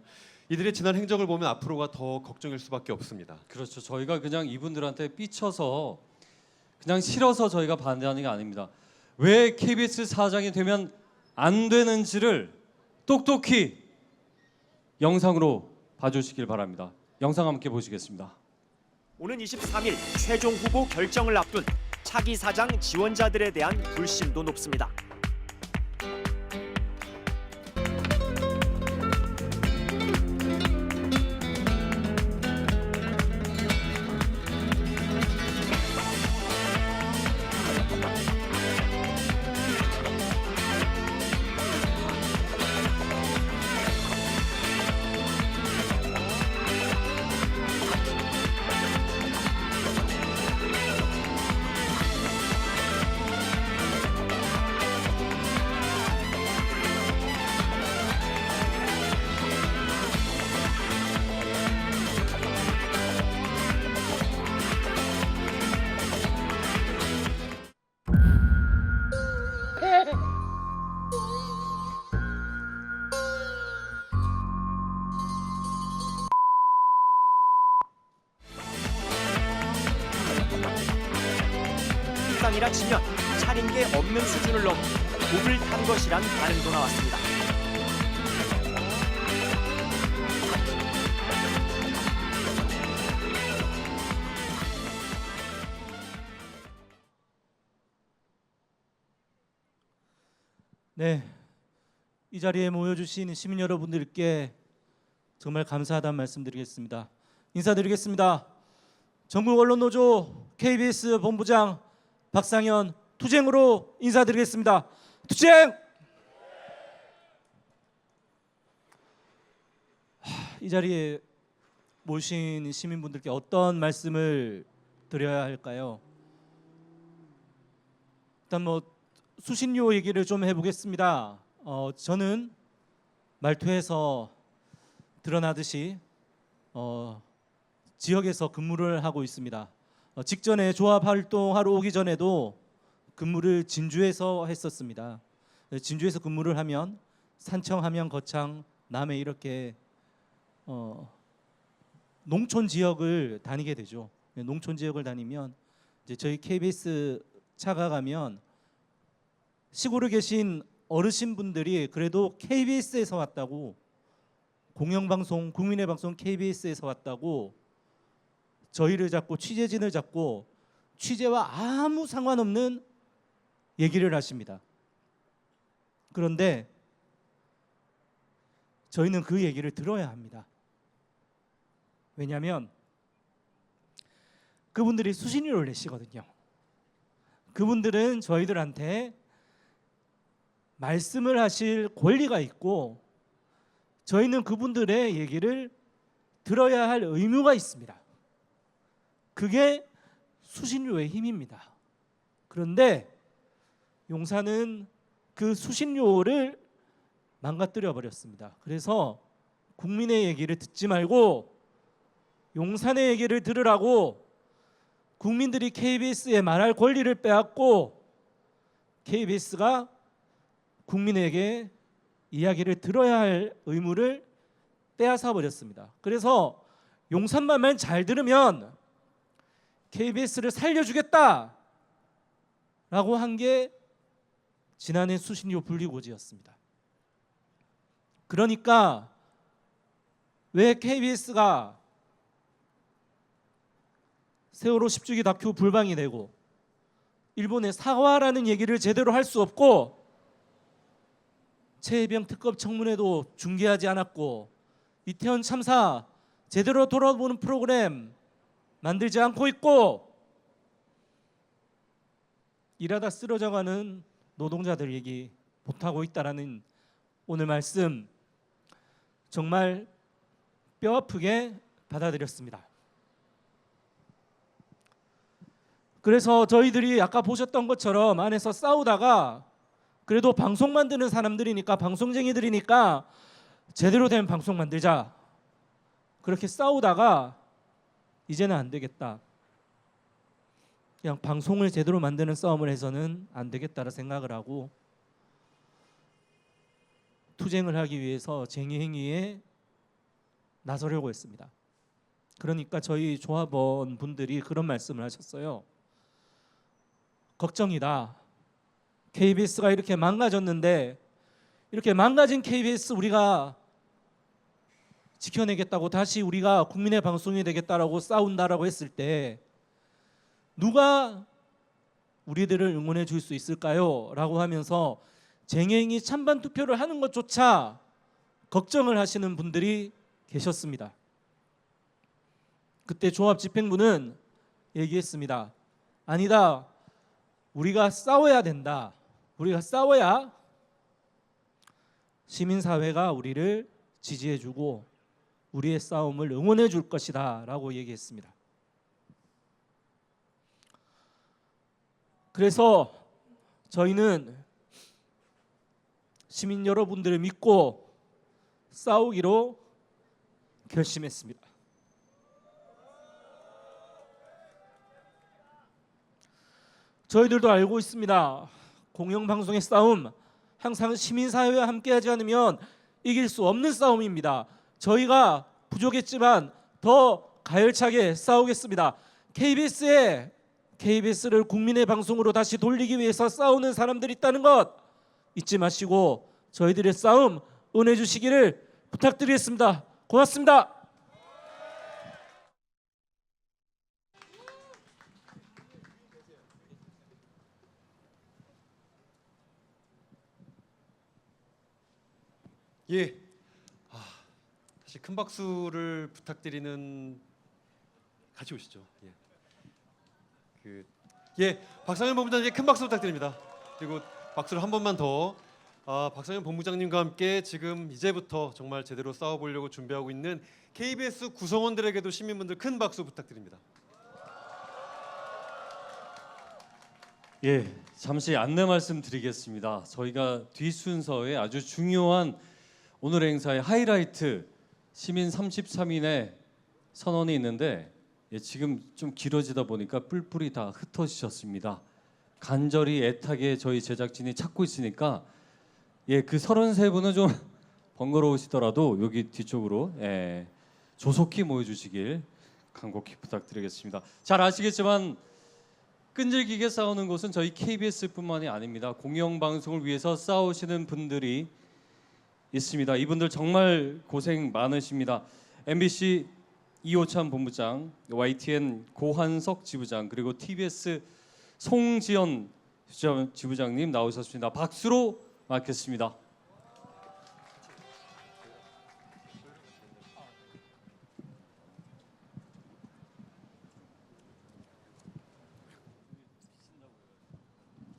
이들의 지난 행적을 보면 앞으로가 더 걱정일 수밖에 없습니다. 그렇죠. 저희가 그냥 이분들한테 삐쳐서 그냥 싫어서 저희가 반대하는 게 아닙니다. 왜 KBS 사장이 되면 안 되는지를 똑똑히 영상으로 봐주시길 바랍니다. 영상 함께 보시겠습니다. 오는 23일 최종 후보 결정을 앞둔 차기 사장 지원자들에 대한 불신도 높습니다. 일단이라 치면 차린 게 없는 수준을 넘어 도를 탄 것이란 반응도 나왔습니다. 네, 이 자리에 모여주신 시민 여러분들께 정말 감사하다는 말씀드리겠습니다. 인사드리겠습니다. 전국언론노조 KBS 본부장 박상현 투쟁으로 인사드리겠습니다. 투쟁! 이 자리에 모신 시민분들께 어떤 말씀을 드려야 할까요? 일단 수신료 얘기를 좀 해보겠습니다. 저는 말투에서 드러나듯이 지역에서 근무를 하고 있습니다. 직전에 조합 활동하러 오기 전에도 근무를 진주에서 했었습니다. 진주에서 근무를 하면 산청, 함양, 거창, 남해 이렇게 농촌 지역을 다니게 되죠. 농촌 지역을 다니면 이제 저희 KBS 차가 가면 시골에 계신 어르신분들이 그래도 KBS에서 왔다고, 공영방송, 국민의 방송 KBS에서 왔다고 저희를 잡고 취재진을 잡고 취재와 아무 상관없는 얘기를 하십니다. 그런데 저희는 그 얘기를 들어야 합니다. 왜냐하면 그분들이 수신료를 내시거든요. 그분들은 저희들한테 말씀을 하실 권리가 있고 저희는 그분들의 얘기를 들어야 할 의무가 있습니다. 그게 수신료의 힘입니다. 그런데 용산은 그 수신료를 망가뜨려 버렸습니다. 그래서 국민의 얘기를 듣지 말고 용산의 얘기를 들으라고 국민들이 KBS에 말할 권리를 빼앗고 KBS가 국민에게 이야기를 들어야 할 의무를 빼앗아 버렸습니다. 그래서 용산말만 잘 들으면 KBS를 살려주겠다 라고 한 게 지난해 수신료 분리고지였습니다. 그러니까 왜 KBS가 세월호 10주기 다큐 불방이 되고 일본의 사과라는 얘기를 제대로 할 수 없고 최혜병 특급 청문회도 중계하지 않았고 이태원 참사 제대로 돌아보는 프로그램 만들지 않고 있고 일하다 쓰러져가는 노동자들 얘기 못하고 있다라는 오늘 말씀 정말 뼈아프게 받아들였습니다. 그래서 저희들이 아까 보셨던 것처럼 안에서 싸우다가 그래도 방송 만드는 사람들이니까 방송쟁이들이니까 제대로 된 방송 만들자 그렇게 싸우다가 이제는 안 되겠다. 그냥 방송을 제대로 만드는 싸움을 해서는 안 되겠다라 생각을 하고 투쟁을 하기 위해서 쟁의 행위에 나서려고 했습니다. 그러니까 저희 조합원 분들이 그런 말씀을 하셨어요. 걱정이다. KBS가 이렇게 망가졌는데 이렇게 망가진 KBS 우리가 지켜내겠다고 다시 우리가 국민의 방송이 되겠다라고 싸운다라고 했을 때 누가 우리들을 응원해 줄 수 있을까요? 라고 하면서 쟁행이 찬반 투표를 하는 것조차 걱정을 하시는 분들이 계셨습니다. 그때 조합 집행부는 얘기했습니다. 아니다. 우리가 싸워야 된다. 우리가 싸워야 시민사회가 우리를 지지해주고 우리의 싸움을 응원해 줄 것이다 라고 얘기했습니다. 그래서 저희는 시민 여러분들을 믿고 싸우기로 결심했습니다. 저희들도 알고 있습니다. 공영방송의 싸움 항상 시민사회와 함께하지 않으면 이길 수 없는 싸움입니다. 저희가 부족했지만 더 가열차게 싸우겠습니다. KBS를 국민의 방송으로 다시 돌리기 위해서 싸우는 사람들이 있다는 것 잊지 마시고 저희들의 싸움 응원해 주시기를 부탁드리겠습니다. 고맙습니다. 예, 다시 큰 박수를 부탁드리는 같이 오시죠. 박상현 본부장님께 큰 박수 부탁드립니다. 그리고 박수를 한 번만 더. 박상현 본부장님과 함께 지금 이제부터 정말 제대로 싸워보려고 준비하고 있는 KBS 구성원들에게도 시민분들 큰 박수 부탁드립니다. 예, 잠시 안내 말씀드리겠습니다. 저희가 뒤 순서에 아주 중요한 오늘 행사의 하이라이트 시민 33인의 선언이 있는데 지금 좀 길어지다 보니까 뿔뿔이 다 흩어지셨습니다. 간절히 애타게 저희 제작진이 찾고 있으니까 그 33분은 좀 번거로우시더라도 여기 뒤쪽으로 조속히 모여주시길 간곡히 부탁드리겠습니다. 잘 아시겠지만 끈질기게 싸우는 곳은 저희 KBS뿐만이 아닙니다. 공영방송을 위해서 싸우시는 분들이 있습니다. 이분들 정말 고생 많으십니다. MBC 이호찬 본부장, YTN 고한석 지부장, 그리고 TBS 송지연 지부장님 나오셨습니다. 박수로 맞겠습니다.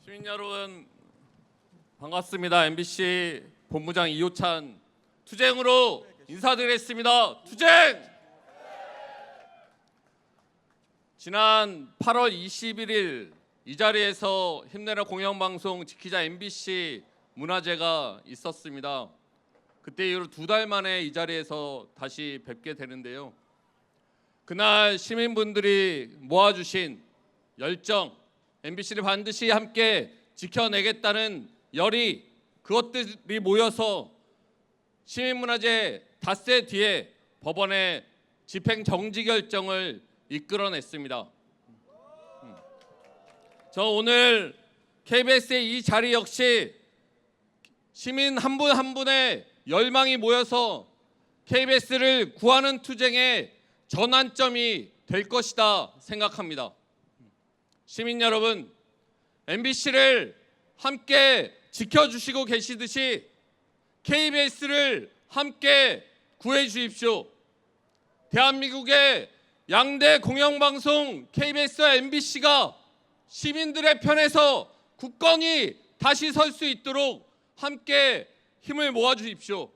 시민 여러분 반갑습니다. MBC 본부장 이호찬 투쟁으로 인사드리겠습니다. 투쟁! 지난 8월 21일 이 자리에서 힘내라 공영방송 지키자 MBC 문화제가 있었습니다. 그때 이후로 2달 만에 이 자리에서 다시 뵙게 되는데요. 그날 시민분들이 모아주신 열정, MBC를 반드시 함께 지켜내겠다는 열의, 그것들이 모여서 시민문화제 닷새 뒤에 법원의 집행 정지 결정을 이끌어냈습니다. 저 오늘 KBS의 이 자리 역시 시민 한 분 한 분의 열망이 모여서 KBS를 구하는 투쟁의 전환점이 될 것이다 생각합니다. 시민 여러분, MBC를 함께 지켜주시고 계시듯이 KBS를 함께 구해 주십시오. 대한민국의 양대 공영방송 KBS와 MBC가 시민들의 편에서 굳건히 다시 설 수 있도록 함께 힘을 모아 주십시오.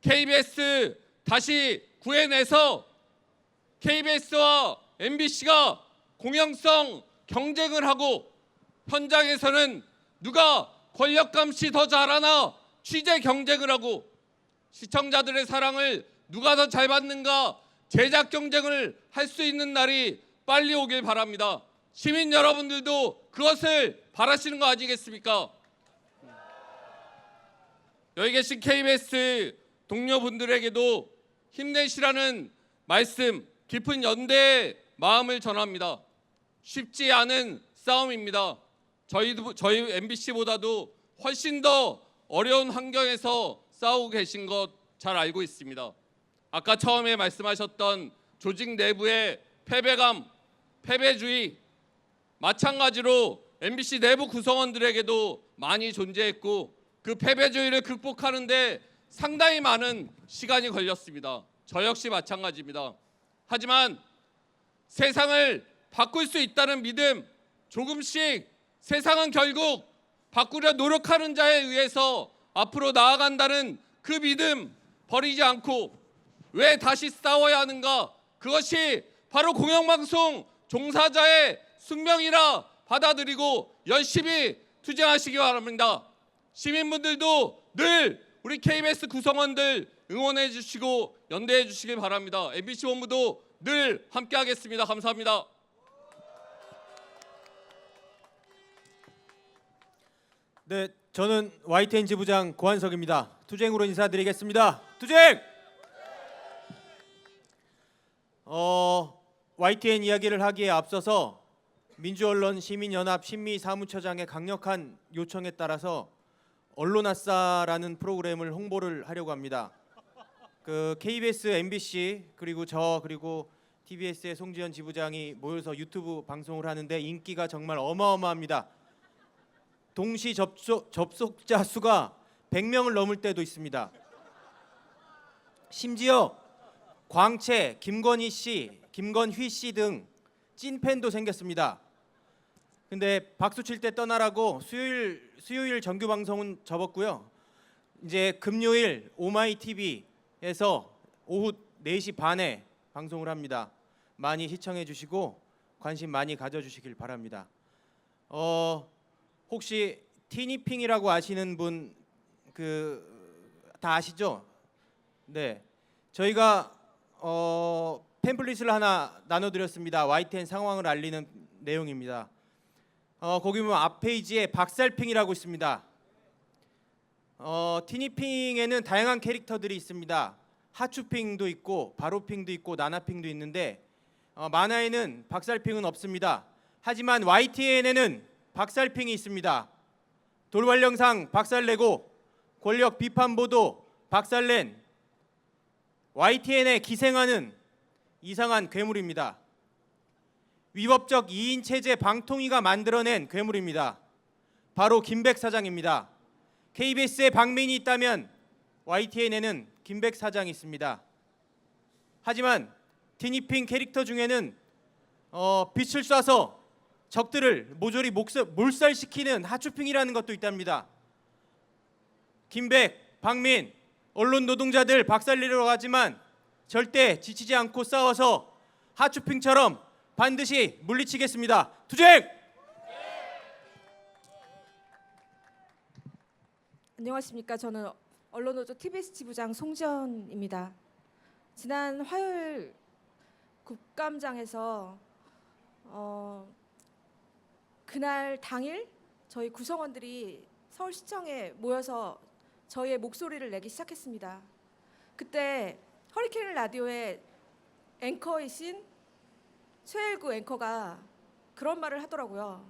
KBS 다시 구해내서 KBS와 MBC가 공영성 경쟁을 하고 현장에서는 누가 권력 감시 더 잘하나 취재 경쟁을 하고 시청자들의 사랑을 누가 더 잘 받는가 제작 경쟁을 할 수 있는 날이 빨리 오길 바랍니다. 시민 여러분들도 그것을 바라시는 거 아니겠습니까? 여기 계신 KBS 동료분들에게도 힘내시라는 말씀, 깊은 연대의 마음을 전합니다. 쉽지 않은 싸움입니다. 저희 MBC보다도 훨씬 더 어려운 환경에서 싸우고 계신 것 잘 알고 있습니다. 아까 처음에 말씀하셨던 조직 내부의 패배감, 패배주의, 마찬가지로 MBC 내부 구성원들에게도 많이 존재했고 그 패배주의를 극복하는데 상당히 많은 시간이 걸렸습니다. 저 역시 마찬가지입니다. 하지만 세상을 바꿀 수 있다는 믿음, 조금씩 세상은 결국 바꾸려 노력하는 자에 의해서 앞으로 나아간다는 그 믿음 버리지 않고 왜 다시 싸워야 하는가? 그것이 바로 공영방송 종사자의 숙명이라 받아들이고 열심히 투쟁하시기 바랍니다. 시민분들도 늘 우리 KBS 구성원들 응원해 주시고 연대해 주시기 바랍니다. MBC 본부도 늘 함께하겠습니다. 감사합니다. 네, 저는 YTN 지부장 고한석입니다. 투쟁으로 인사드리겠습니다. 투쟁! YTN 이야기를 하기에 앞서서 민주언론 시민연합 신미사무처장의 강력한 요청에 따라서 언론아싸라는 프로그램을 홍보를 하려고 합니다. 그 KBS, MBC 그리고 그리고 TBS의 송지현 지부장이 모여서 유튜브 방송을 하는데 인기가 정말 어마어마합니다. 동시 접속자 수가 100명을 넘을 때도 있습니다. 심지어 광채, 김건희 씨, 김건휘 씨 등 찐팬도 생겼습니다. 근데 박수 칠 때 떠나라고 수요일 정규 방송은 접었고요. 이제 금요일 오마이 TV에서 오후 4시 반에 방송을 합니다. 많이 시청해 주시고 관심 많이 가져 주시길 바랍니다. 혹시 티니핑이라고 아시는 분 다 아시죠? 네, 저희가 팸플릿을 하나 나눠드렸습니다. YTN 상황을 알리는 내용입니다. 거기 보면 앞 페이지에 박살핑이라고 있습니다. 티니핑에는 다양한 캐릭터들이 있습니다. 하추핑도 있고 바로핑도 있고 나나핑도 있는데 만화에는 박살핑은 없습니다. 하지만 YTN에는 박살핑이 있습니다. 돌발 영상 박살내고 권력 비판 보도 박살낸 YTN에 기생하는 이상한 괴물입니다. 위법적 2인 체제 방통위가 만들어낸 괴물입니다. 바로 김백 사장입니다. KBS에 박민이 있다면 YTN에는 김백 사장이 있습니다. 하지만 티니핑 캐릭터 중에는 빛을 쏴서 적들을 모조리 몰살시키는 하추핑이라는 것도 있답니다. 김백, 박민, 언론 노동자들 박살내려고 하지만 절대 지치지 않고 싸워서 하추핑처럼 반드시 물리치겠습니다. 투쟁! 안녕하십니까. 저는 언론노조 TBS 지부장 송지연입니다. 지난 화요일 국감장에서 그날 당일 저희 구성원들이 서울시청에 모여서 저희의 목소리를 내기 시작했습니다. 그때 허리케인 라디오의 앵커이신 최일구 앵커가 그런 말을 하더라고요.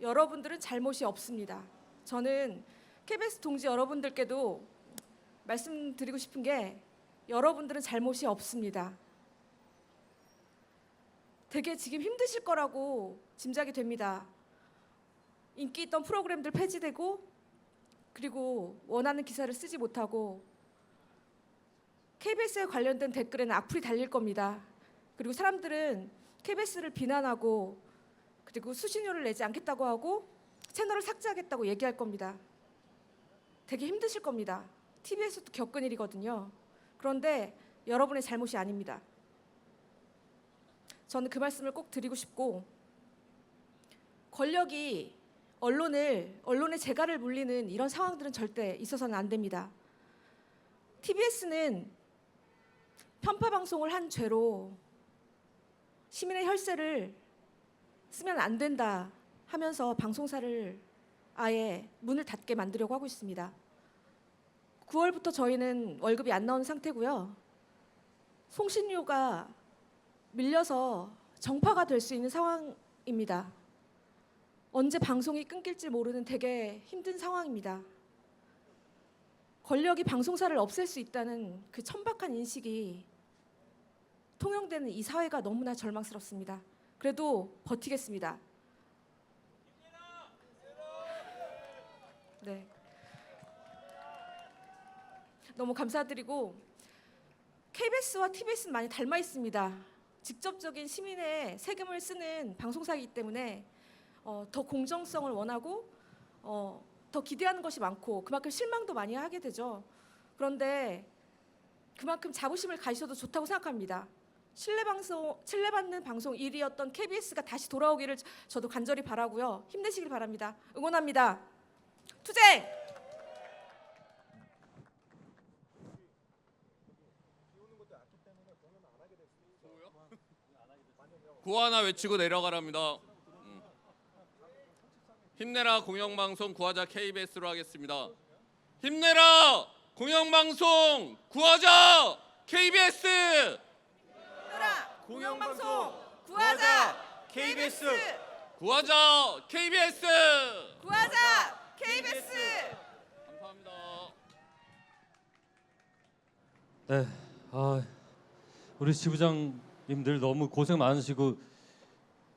여러분들은 잘못이 없습니다. 저는 KBS 동지 여러분들께도 말씀드리고 싶은 게 여러분들은 잘못이 없습니다. 되게 지금 힘드실 거라고 짐작이 됩니다. 인기 있던 프로그램들 폐지되고 그리고 원하는 기사를 쓰지 못하고 KBS에 관련된 댓글에는 악플이 달릴 겁니다. 그리고 사람들은 KBS를 비난하고 그리고 수신료를 내지 않겠다고 하고 채널을 삭제하겠다고 얘기할 겁니다. 되게 힘드실 겁니다. TV에서도 겪은 일이거든요. 그런데 여러분의 잘못이 아닙니다. 저는 그 말씀을 꼭 드리고 싶고 권력이 언론의 재갈을 물리는 이런 상황들은 절대 있어서는 안 됩니다. TBS는 편파 방송을 한 죄로 시민의 혈세를 쓰면 안 된다 하면서 방송사를 아예 문을 닫게 만들려고 하고 있습니다. 9월부터 저희는 월급이 안 나오는 상태고요. 송신료가 밀려서 정파가 될 수 있는 상황입니다. 언제 방송이 끊길지 모르는 되게 힘든 상황입니다. 권력이 방송사를 없앨 수 있다는 그 천박한 인식이 통용되는 이 사회가 너무나 절망스럽습니다. 그래도 버티겠습니다. 네. 너무 감사드리고 KBS와 TBS는 많이 닮아 있습니다. 직접적인 시민의 세금을 쓰는 방송사이기 때문에 더 공정성을 원하고 더 기대하는 것이 많고 그만큼 실망도 많이 하게 되죠. 그런데 그만큼 자부심을 가지셔도 좋다고 생각합니다. 신뢰받는 방송 1위였던 KBS가 다시 돌아오기를 저도 간절히 바라고요. 힘내시길 바랍니다. 응원합니다. 투쟁! 구호 하나 외치고 내려가랍니다. 힘내라 공영방송 구하자 KBS로 하겠습니다. 힘내라 공영방송 구하자 KBS. 힘내라 공영방송 구하자 KBS. 구하자 KBS. 구하자 KBS. 감사합니다. 네, 우리 지부장님들 너무 고생 많으시고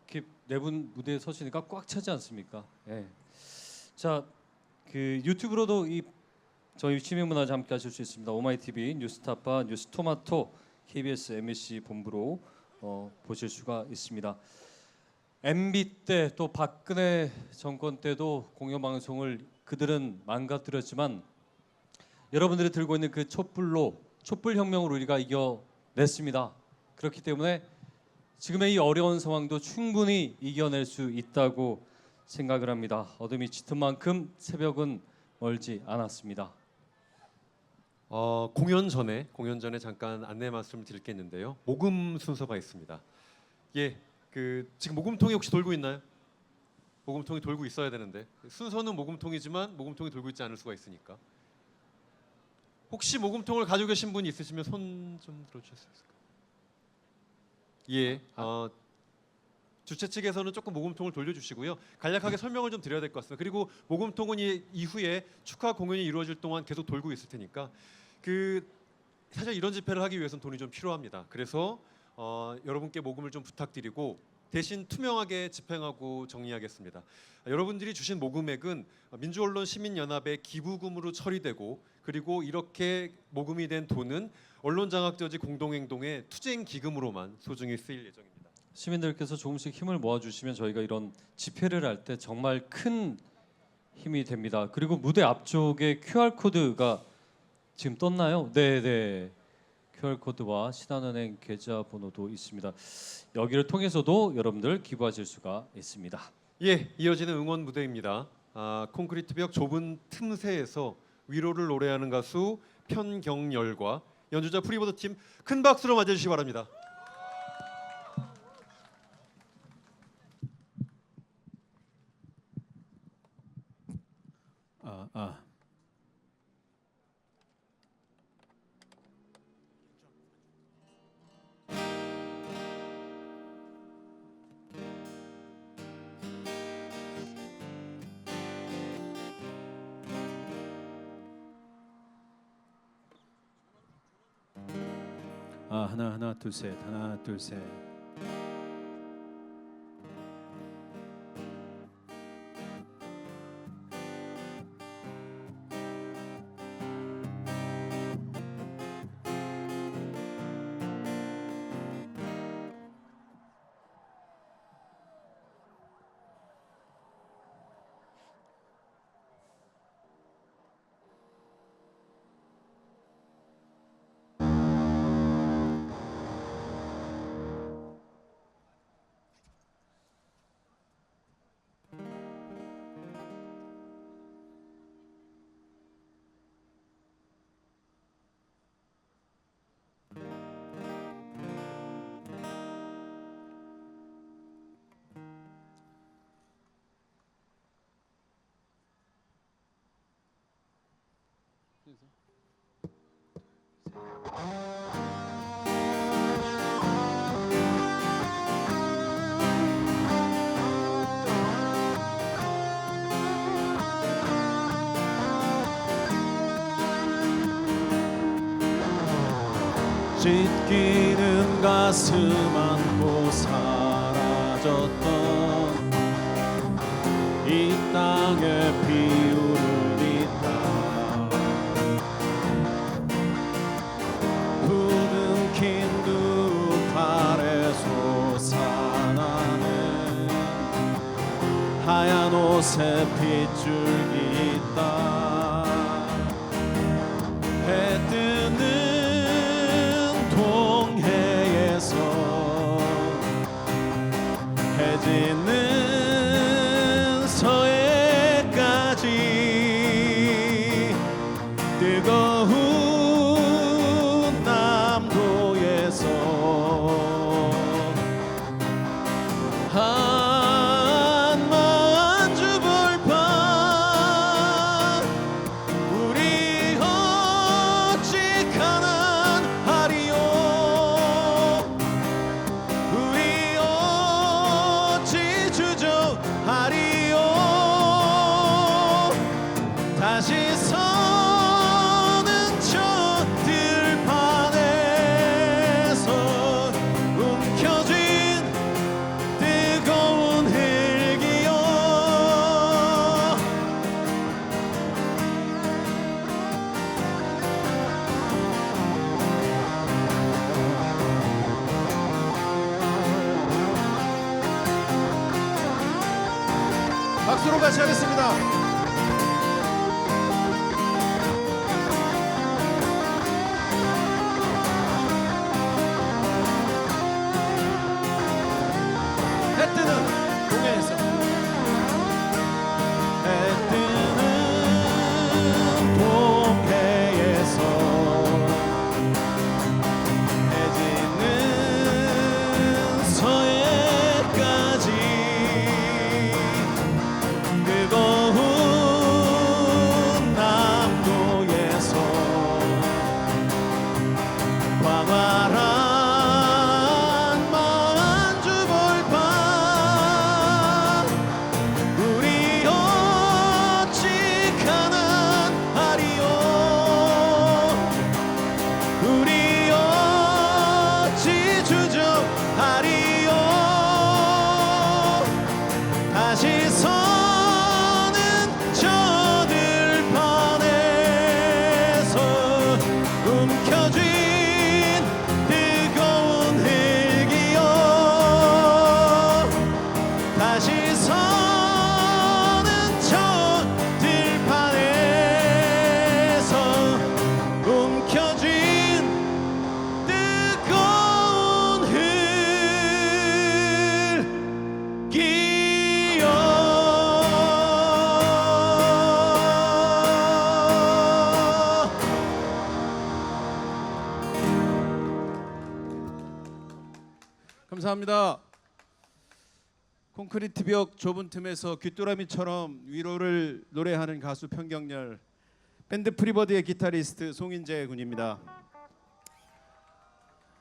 이렇게 네 분 무대에 서시니까 꽉 차지 않습니까? 예. 자, 그 유튜브로도 이 저희 시민문화제 함께 하실 수 있습니다. 오마이TV, 뉴스타파, 뉴스토마토, KBS, MBC 본부로 보실 수가 있습니다. MB 때 또 박근혜 정권 때도 공영방송을 그들은 망가뜨렸지만 여러분들이 들고 있는 그 촛불혁명으로 우리가 이겨냈습니다. 그렇기 때문에 지금의 이 어려운 상황도 충분히 이겨낼 수 있다고 생각을 합니다. 어둠이 짙은 만큼 새벽은 멀지 않았습니다. 공연 전에 잠깐 안내 말씀을 드리겠는데요. 모금 순서가 있습니다. 예, 지금 모금통이 혹시 돌고 있나요? 모금통이 돌고 있어야 되는데 순서는 모금통이지만 모금통이 돌고 있지 않을 수가 있으니까 혹시 모금통을 가지고 계신 분이 있으시면 손 좀 들어주실 수 있을까요? 예, 주최 측에서는 조금 모금통을 돌려주시고요. 간략하게 설명을 좀 드려야 될 것 같습니다. 그리고 모금통은 이후에 축하 공연이 이루어질 동안 계속 돌고 있을 테니까 사실 이런 집회를 하기 위해서는 돈이 좀 필요합니다. 그래서 여러분께 모금을 좀 부탁드리고 대신 투명하게 집행하고 정리하겠습니다. 여러분들이 주신 모금액은 민주언론 시민연합의 기부금으로 처리되고 그리고 이렇게 모금이 된 돈은 언론장악저지 공동행동의 투쟁 기금으로만 소중히 쓰일 예정입니다. 시민들께서 조금씩 힘을 모아주시면 저희가 이런 집회를 할 때 정말 큰 힘이 됩니다. 그리고 무대 앞쪽에 QR코드가 지금 떴나요? 네. QR코드와 신한은행 계좌번호도 있습니다. 여기를 통해서도 여러분들 기부하실 수가 있습니다. 예, 이어지는 응원 무대입니다. 콘크리트 벽 좁은 틈새에서 위로를 노래하는 가수 편경열과 연주자 프리버드 팀 큰 박수로 맞아주시기 바랍니다. 하나 둘 셋 하나 둘 셋. 찢기는 가슴 안고 사라졌던 이 땅의 비율은 있다. 부둥킨 두 팔에 솟아나는 하얀 옷에 핏줄기 있다. 해 뜨는 동해에서 해 지는 서해까지 뜨거운 남도에서 한만 주벌파 우리 어찌 가난하리요. 우리 어찌 주저하리요. 다시 서는 저 들판에서 움켜쥔 뜨거운 흙이요. 박수로 같이 하겠습니다. 해 뜨는 동해에서 해 뜨는 동해에서 해 지는 서해까지 뜨거운 남도에서 광활한 만주벌판 우리 어찌 가난하리요. 우리 어찌 주저하리요. 다시 서는 저 들판에서 움켜쥔 뜨거운 흙이요. 다시 서는 저 들판에서 움켜쥔 뜨거운 흙이요. 감사합니다. 콘크리트 벽 좁은 틈에서 귀뚜라미처럼 위로를 노래하는 가수 편경렬, 밴드 프리버드의 기타리스트 송인재 군입니다.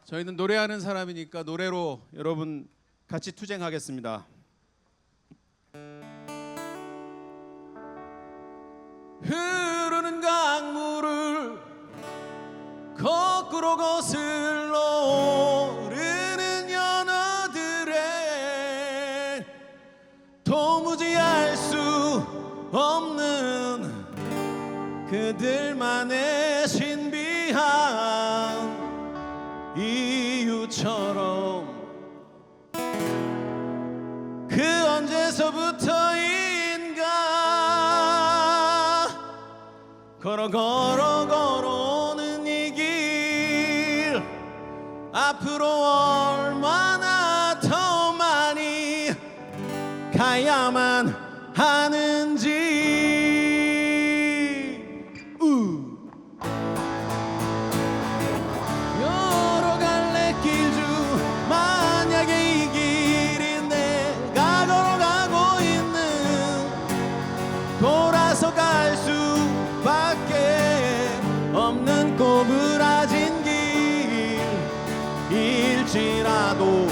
저희는 노래하는 사람이니까 노래로 여러분 같이 투쟁하겠습니다. 흐르는 강물을 거꾸로 거슬러 오르는 연어들의 도무지 알 수 없는 그들만의 신비한 이유처럼 그 언제서부터인가 걸어 걸어오는 이 길 앞으로 얼마나 더 많이 가야만 하는지 여러 갈래 길 중 만약에 이 길이 내가 걸어가고 있는 돌아서 갈 수밖에 없는 꼬부라진 길일지라도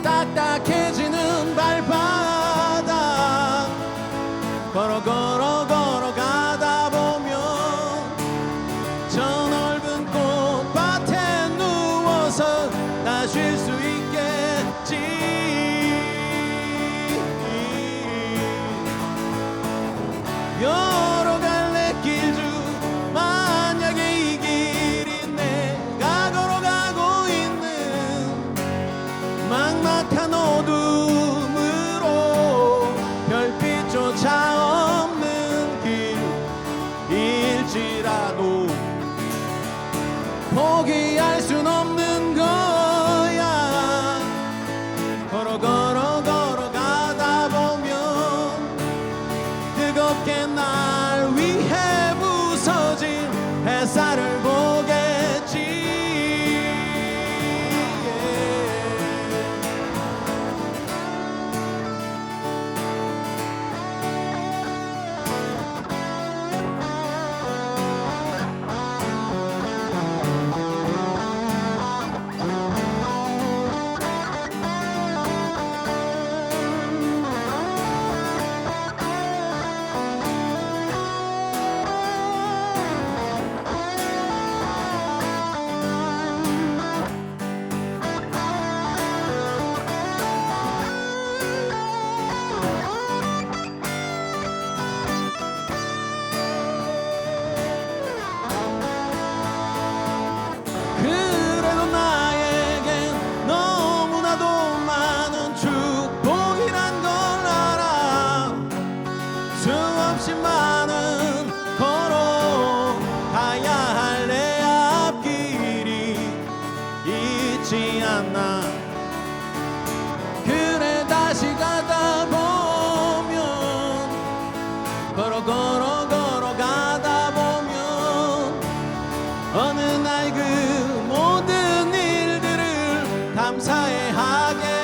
딱딱해지는 발바닥 걸어가다 보면 저 넓은 꽃밭 되지 않나. 그래 다시 가다 보면 걸어가다 보면 어느 날 그 모든 일들을 감사해 하겠지.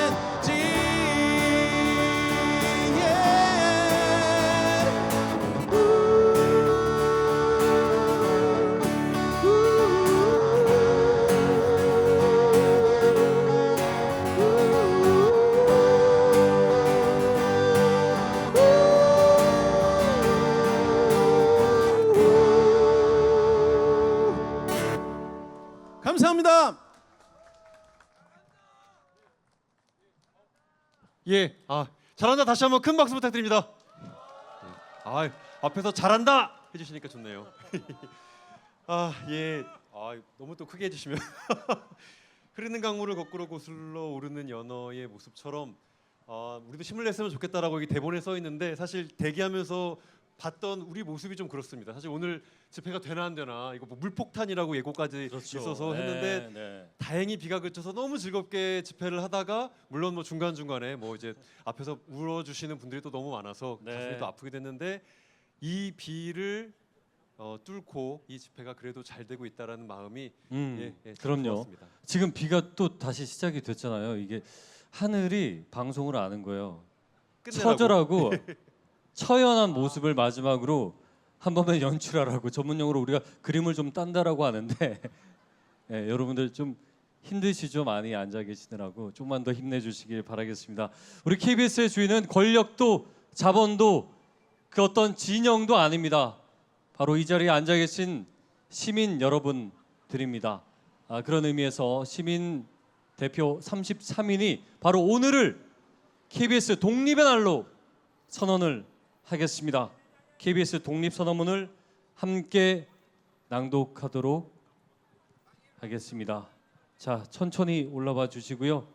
감사합니다. 예, 잘한다. 다시 한번 큰 박수 부탁드립니다. 앞에서 잘한다 해주시니까 좋네요. 예, 너무 또 크게 해주시면 흐르는 강물을 거꾸로 거슬러 오르는 연어의 모습처럼 우리도 힘을 냈으면 좋겠다라고 여기 대본에 써 있는데 사실 대기하면서 봤던 우리 모습이 좀 그렇습니다. 사실 오늘 집회가 되나 안 되나 이거 뭐 물폭탄이라고 예고까지 있어서 했는데 다행히 비가 그쳐서 너무 즐겁게 집회를 하다가 물론 뭐 중간 중간에 뭐 이제 앞에서 울어주시는 분들이 또 너무 많아서 가슴이 또 아프게 됐는데 이 비를 뚫고 이 집회가 그래도 잘 되고 있다라는 마음이 그럼요. 좋았습니다. 지금 비가 또 다시 시작이 됐잖아요. 이게 하늘이 방송을 아는 거예요. 끝내라고. 처절하고 처연한 모습을 마지막으로 한 번만 연출하라고 전문용어로 우리가 그림을 좀 딴다라고 하는데 여러분들 좀 힘드시죠? 많이 앉아 계시느라고 조금만 더 힘내주시길 바라겠습니다. 우리 KBS의 주인은 권력도 자본도 그 어떤 진영도 아닙니다. 바로 이 자리에 앉아 계신 시민 여러분들입니다. 그런 의미에서 시민 대표 33인이 바로 오늘을 KBS 독립의 날로 선언을 하겠습니다. KBS 독립선언문을 함께 낭독하도록 하겠습니다. 자, 천천히 올라와 주시고요.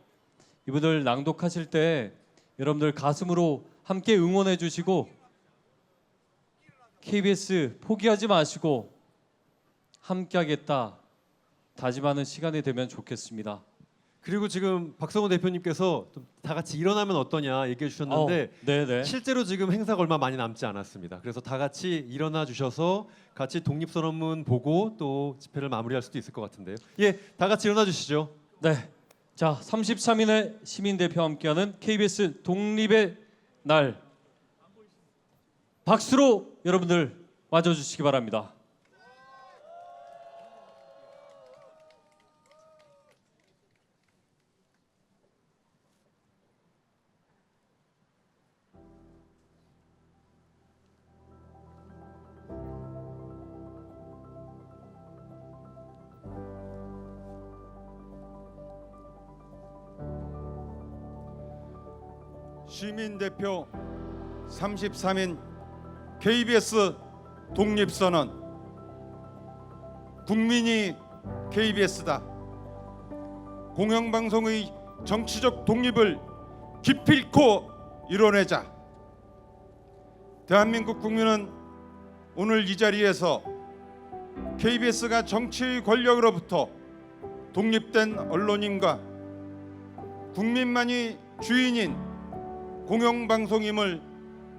이분들 낭독하실 때 여러분들 가슴으로 함께 응원해 주시고 KBS 포기하지 마시고 함께하겠다 다짐하는 시간이 되면 좋겠습니다. 그리고 지금 박성호 대표님께서 다 같이 일어나면 어떠냐 얘기해 주셨는데 실제로 지금 행사가 얼마 많이 남지 않았습니다. 그래서 다 같이 일어나 주셔서 같이 독립선언문 보고 또 집회를 마무리할 수도 있을 것 같은데요. 예, 다 같이 일어나 주시죠. 네, 자 33인의 시민 대표와 함께하는 KBS 독립의 날 박수로 여러분들 맞아주시기 바랍니다. 시민대표 33인 KBS 독립선언. 국민이 KBS다. 공영방송의 정치적 독립을 기필코 이뤄내자. 대한민국 국민은 오늘 이 자리에서 KBS가 정치의 권력으로부터 독립된 언론인과 국민만이 주인인 공영방송임을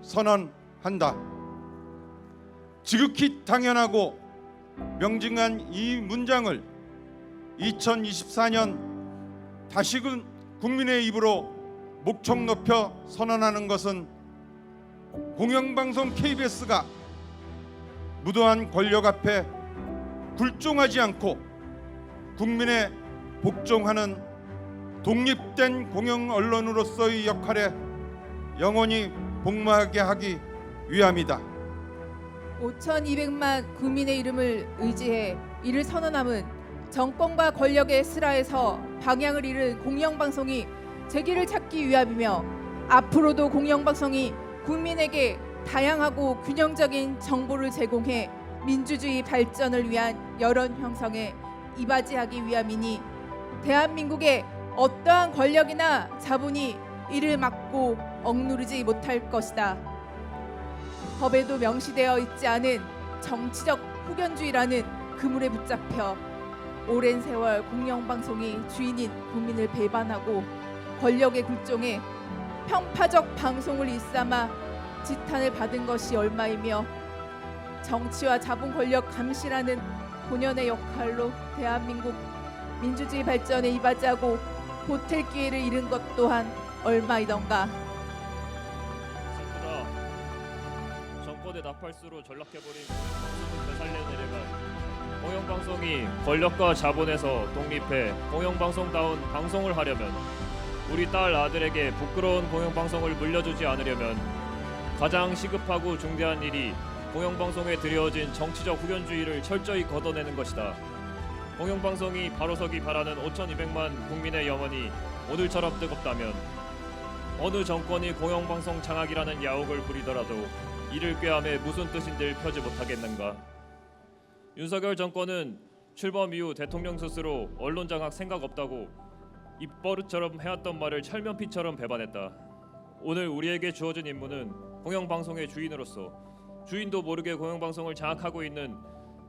선언한다. 지극히 당연하고 명징한 이 문장을 2024년 다시금 국민의 입으로 목청 높여 선언하는 것은 공영방송 KBS가 무도한 권력 앞에 굴종하지 않고 국민에 복종하는 독립된 공영 언론으로서의 역할에 영원히 복무하게 하기 위함이다. 5,200만 국민의 이름을 의지해 이를 선언함은 정권과 권력의 슬하에서 방향을 잃은 공영방송이 재기를 찾기 위함이며 앞으로도 공영방송이 국민에게 다양하고 균형적인 정보를 제공해 민주주의 발전을 위한 여론 형성에 이바지하기 위함이니 대한민국의 어떠한 권력이나 자본이 이를 막고 억누르지 못할 것이다. 법에도 명시되어 있지 않은 정치적 후견주의라는 그물에 붙잡혀 오랜 세월 공영방송이 주인인 국민을 배반하고 권력의 굴종에 편파적 방송을 일삼아 지탄을 받은 것이 얼마이며 정치와 자본 권력 감시라는 본연의 역할로 대한민국 민주주의 발전에 이바지하고 보탤 기회를 잃은 것 또한 얼마이던가. 정권의 나팔수로 전락해버린 방송을 되살려내려면 공영방송이 권력과 자본에서 독립해 공영방송다운 방송을 하려면, 우리 딸 아들에게 부끄러운 공영방송을 물려주지 않으려면 가장 시급하고 중대한 일이 공영방송에 들여진 정치적 후견주의를 철저히 걷어내는 것이다. 공영방송이 바로서기 바라는 5,200만 국민의 영혼이 오늘처럼 뜨겁다면 어느 정권이 공영방송 장악이라는 야혹을 부리더라도 이를 꾀함에 무슨 뜻인들 펴지 못하겠는가. 윤석열 정권은 출범 이후 대통령 스스로 언론 장악 생각 없다고 입버릇처럼 해왔던 말을 철면피처럼 배반했다. 오늘 우리에게 주어진 임무는 공영방송의 주인으로서 주인도 모르게 공영방송을 장악하고 있는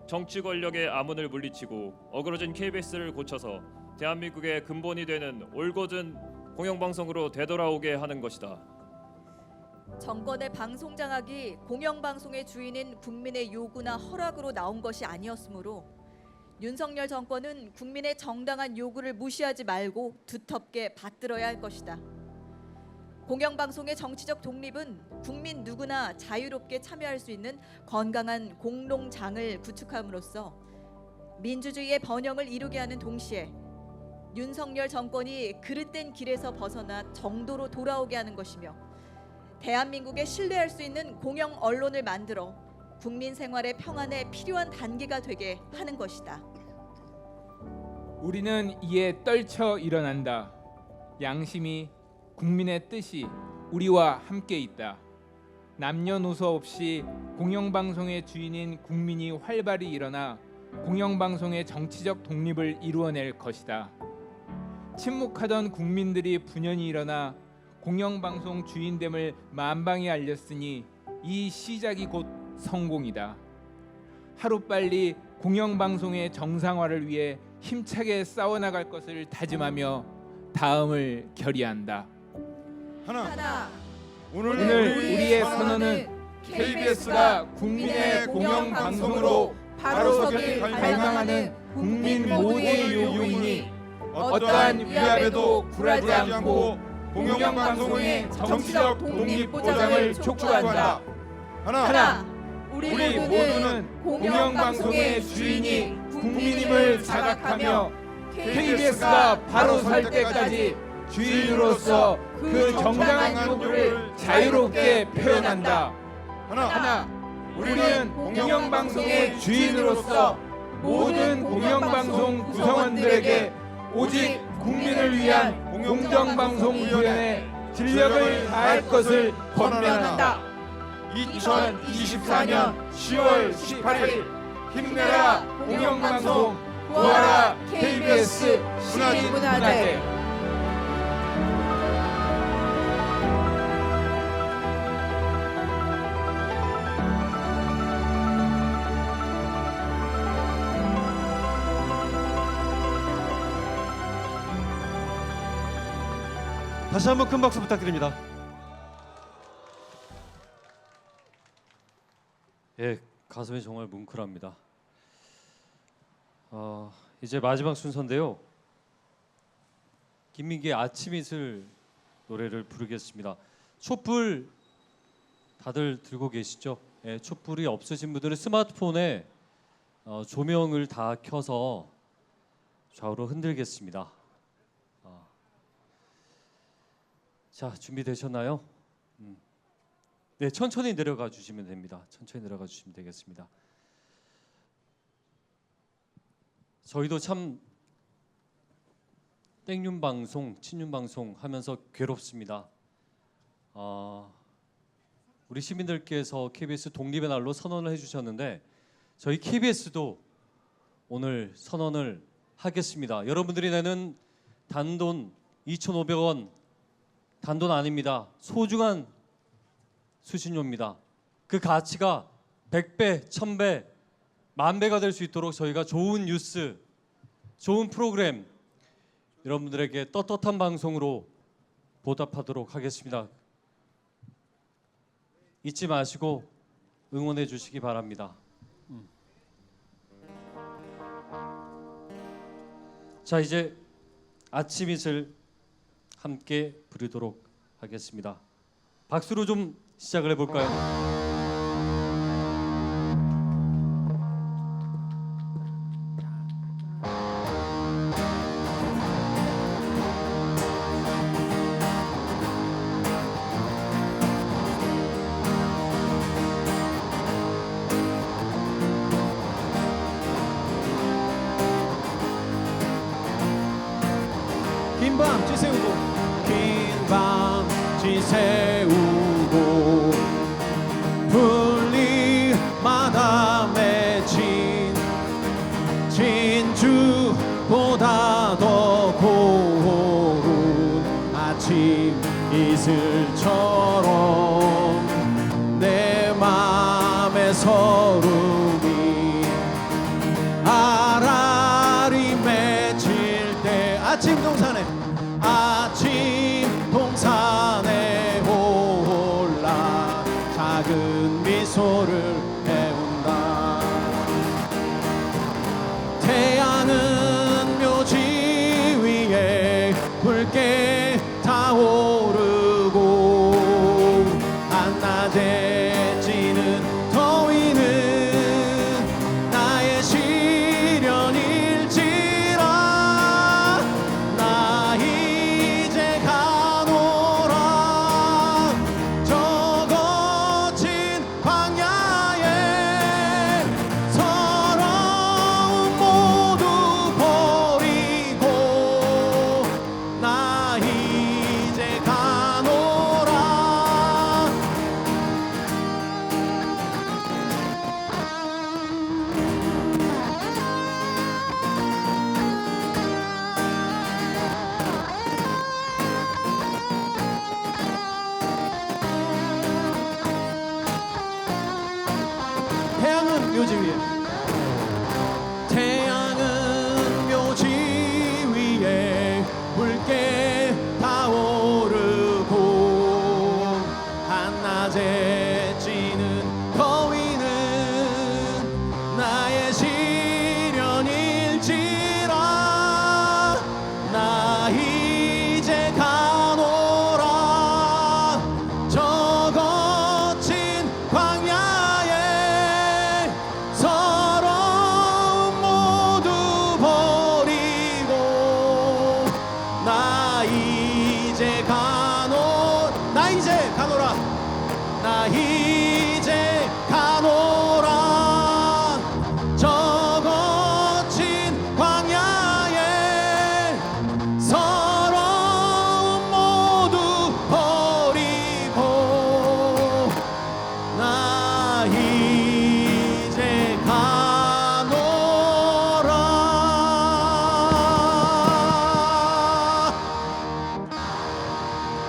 정치 권력의 암문을 물리치고 어그러진 KBS를 고쳐서 대한민국의 근본이 되는 올곧은 공영방송으로 되돌아오게 하는 것이다. 정권의 방송 장악이 공영방송의 주인인 국민의 요구나 허락으로 나온 것이 아니었으므로 윤석열 정권은 국민의 정당한 요구를 무시하지 말고 두텁게 받들어야 할 것이다. 공영방송의 정치적 독립은 국민 누구나 자유롭게 참여할 수 있는 건강한 공론장을 구축함으로써 민주주의의 번영을 이루게 하는 동시에 윤석열 정권이 그릇된 길에서 벗어나 정도로 돌아오게 하는 것이며 대한민국에 신뢰할 수 있는 공영 언론을 만들어 국민 생활의 평안에 필요한 단계가 되게 하는 것이다. 우리는 이에 떨쳐 일어난다. 양심이, 국민의 뜻이 우리와 함께 있다. 남녀노소 없이 공영방송의 주인인 국민이 활발히 일어나 공영방송의 정치적 독립을 이루어낼 것이다. 침묵하던 국민들이 분연히 일어나 공영방송 주인됨을 만방에 알렸으니 이 시작이 곧 성공이다. 하루빨리 공영방송의 정상화를 위해 힘차게 싸워나갈 것을 다짐하며 다음을 결의한다. 하나. 오늘 우리의 선언은 KBS가 국민의 공영방송으로 바로서길 갈망하는 국민 모두의 요구이니 어떠한 위압에도 굴하지 않고 공영방송의 정치적 독립 보장을 촉구한다. 하나. 우리 모두는 공영방송의 주인이 국민임을 자각하며 KBS가 바로 설 때까지 주인으로서 그 정당한 요구를 자유롭게 표현한다. 하나. 우리는 공영방송의 주인으로서 모든 공영방송 구성원들에게 오직 국민을 위한 공정방송 구현에 진력을 다할 것을 권면한다. 2024년 10월 18일 힘내라 공영방송, 구하라 KBS 시민문화제. 다시 한번 큰 박수 부탁드립니다. 예, 가슴이 정말 뭉클합니다. 이제 마지막 순서인데요. 김민기의 아침 이슬 노래를 부르겠습니다. 촛불 다들 들고 계시죠? 예, 촛불이 없으신 분들은 스마트폰에 조명을 다 켜서 좌우로 흔들겠습니다. 자, 준비되셨나요? 네, 천천히 내려가 주시면 됩니다. 천천히 내려가 주시면 되겠습니다. 저희도 참 땡윤 방송, 친윤 방송 하면서 괴롭습니다. 우리 시민들께서 KBS 독립의 날로 선언을 해주셨는데 저희 KBS도 오늘 선언을 하겠습니다. 여러분들이 내는 단돈 2,500원 단돈 아닙니다. 소중한 수신료입니다. 그 가치가 100배, 1000배, 10,000배가 될 수 있도록 저희가 좋은 뉴스, 좋은 프로그램 여러분들에게 떳떳한 방송으로 보답하도록 하겠습니다. 잊지 마시고 응원해 주시기 바랍니다. 자, 이제 아침 이슬 함께 부르도록 하겠습니다. 박수로 좀 시작을 해볼까요? 긴 밤 지새우고 긴 밤 지새우고 분리마다 맺힌 진주보다 더 고운 아침 이슬처럼 내 맘의 서름이 아라리 맺힐 때 아침 동산에 올라 작은 미소를 배운다. 태양은 묘지 위에 붉게 타오르고 한낮에 찌는 더위는 나의 시련일지라. 나 이제 가노라 저 거친 광야에 서러움 모두 버리고. 나 이제 가노라. 태양은 묘지 위에 태양은 묘지 위에 붉게 타오르고 한낮에 찌는 더위는 나의 시련일지라. 나 이제 가노라 저 거친 광야에 서러움 모두 버리고. 나 이제 가노라. 나 이제 가노라 저 거친 광야에 서러움 모두 버리고. 나 이제 가노라.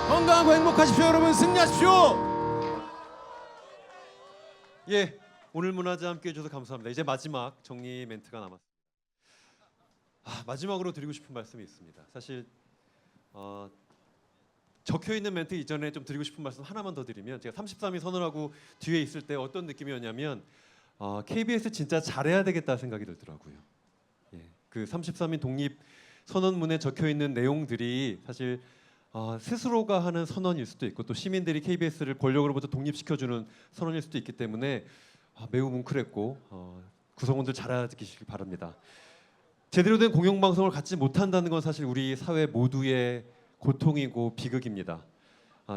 건강하고 행복하십시오 여러분. 승리하십시오. 예, 오늘 문화제 함께 해주셔서 감사합니다. 이제 마지막 정리 멘트가 남았습니다. 마지막으로 드리고 싶은 말씀이 있습니다. 사실 적혀 있는 멘트 이전에 좀 드리고 싶은 말씀 하나만 더 드리면, 제가 33위 선언하고 뒤에 있을 때 어떤 느낌이었냐면 KBS 진짜 잘해야 되겠다 생각이 들더라고요. 예, 그 33위 독립 선언문에 적혀 있는 내용들이 사실 스스로가 하는 선언일 수도 있고 또 시민들이 KBS를 권력으로부터 독립시켜주는 선언일 수도 있기 때문에 매우 뭉클했고 구성원들 잘하시길 바랍니다. 제대로 된 공영방송을 갖지 못한다는 건 사실 우리 사회 모두의 고통이고 비극입니다.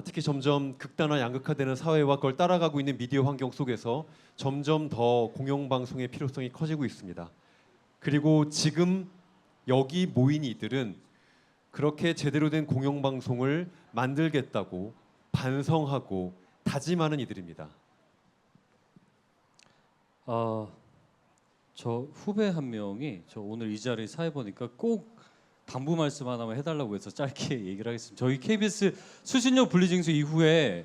특히 점점 극단화 양극화되는 사회와 그걸 따라가고 있는 미디어 환경 속에서 점점 더 공영방송의 필요성이 커지고 있습니다. 그리고 지금 여기 모인 이들은 그렇게 제대로 된 공영방송을 만들겠다고 반성하고 다짐하는 이들입니다. 저 후배 한 명이 저 오늘 이 자리에 사회 보니까 꼭 당부 말씀 하나만 해달라고 해서 짧게 얘기를 하겠습니다. 저희 KBS 수신료 분리징수 이후에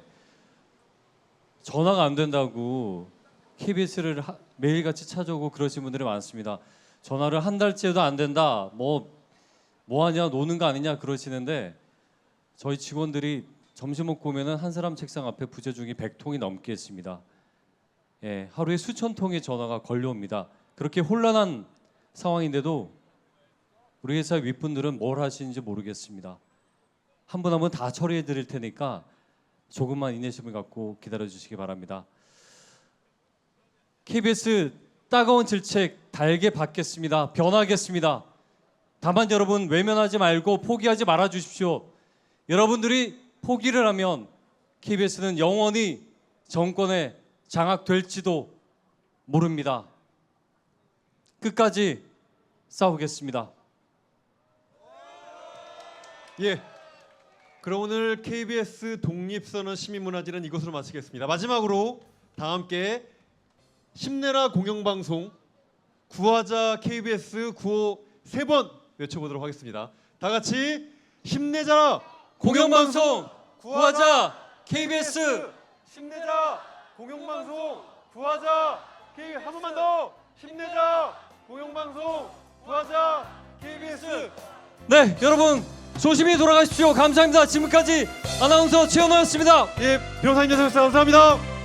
전화가 안 된다고 KBS를 매일같이 찾아오고 그러신 분들이 많습니다. 전화를 한 달째도 안 된다. 뭐 하냐, 노는 거 아니냐 그러시는데 저희 직원들이 점심 먹고 오면은 한 사람 책상 앞에 부재중이 100통이 넘게 있습니다. 예, 하루에 수천 통의 전화가 걸려옵니다. 그렇게 혼란한 상황인데도 우리 회사 윗분들은 뭘 하시는지 모르겠습니다. 한 분 한 분 다 처리해 드릴 테니까 조금만 인내심을 갖고 기다려 주시기 바랍니다. KBS 따가운 질책 달게 받겠습니다. 변하겠습니다. 다만 여러분 외면하지 말고 포기하지 말아 주십시오. 여러분들이 포기를 하면 KBS는 영원히 정권에 장악될지도 모릅니다. 끝까지 싸우겠습니다. 예. 그럼 오늘 KBS 독립선언 시민문화제는 이것으로 마치겠습니다. 마지막으로 다 함께 힘내라 공영방송 구하자 KBS 구호 3번 외쳐보도록 하겠습니다. 다 같이 힘내자 공영방송 구하자 KBS. 힘내자 공영방송 구하자 KBS. 한 번만 더 힘내자 공영방송 구하자 KBS. 네, 여러분 조심히 돌아가십시오. 감사합니다. 지금까지 아나운서 최현호였습니다. 예, 변호사님 감사합니다.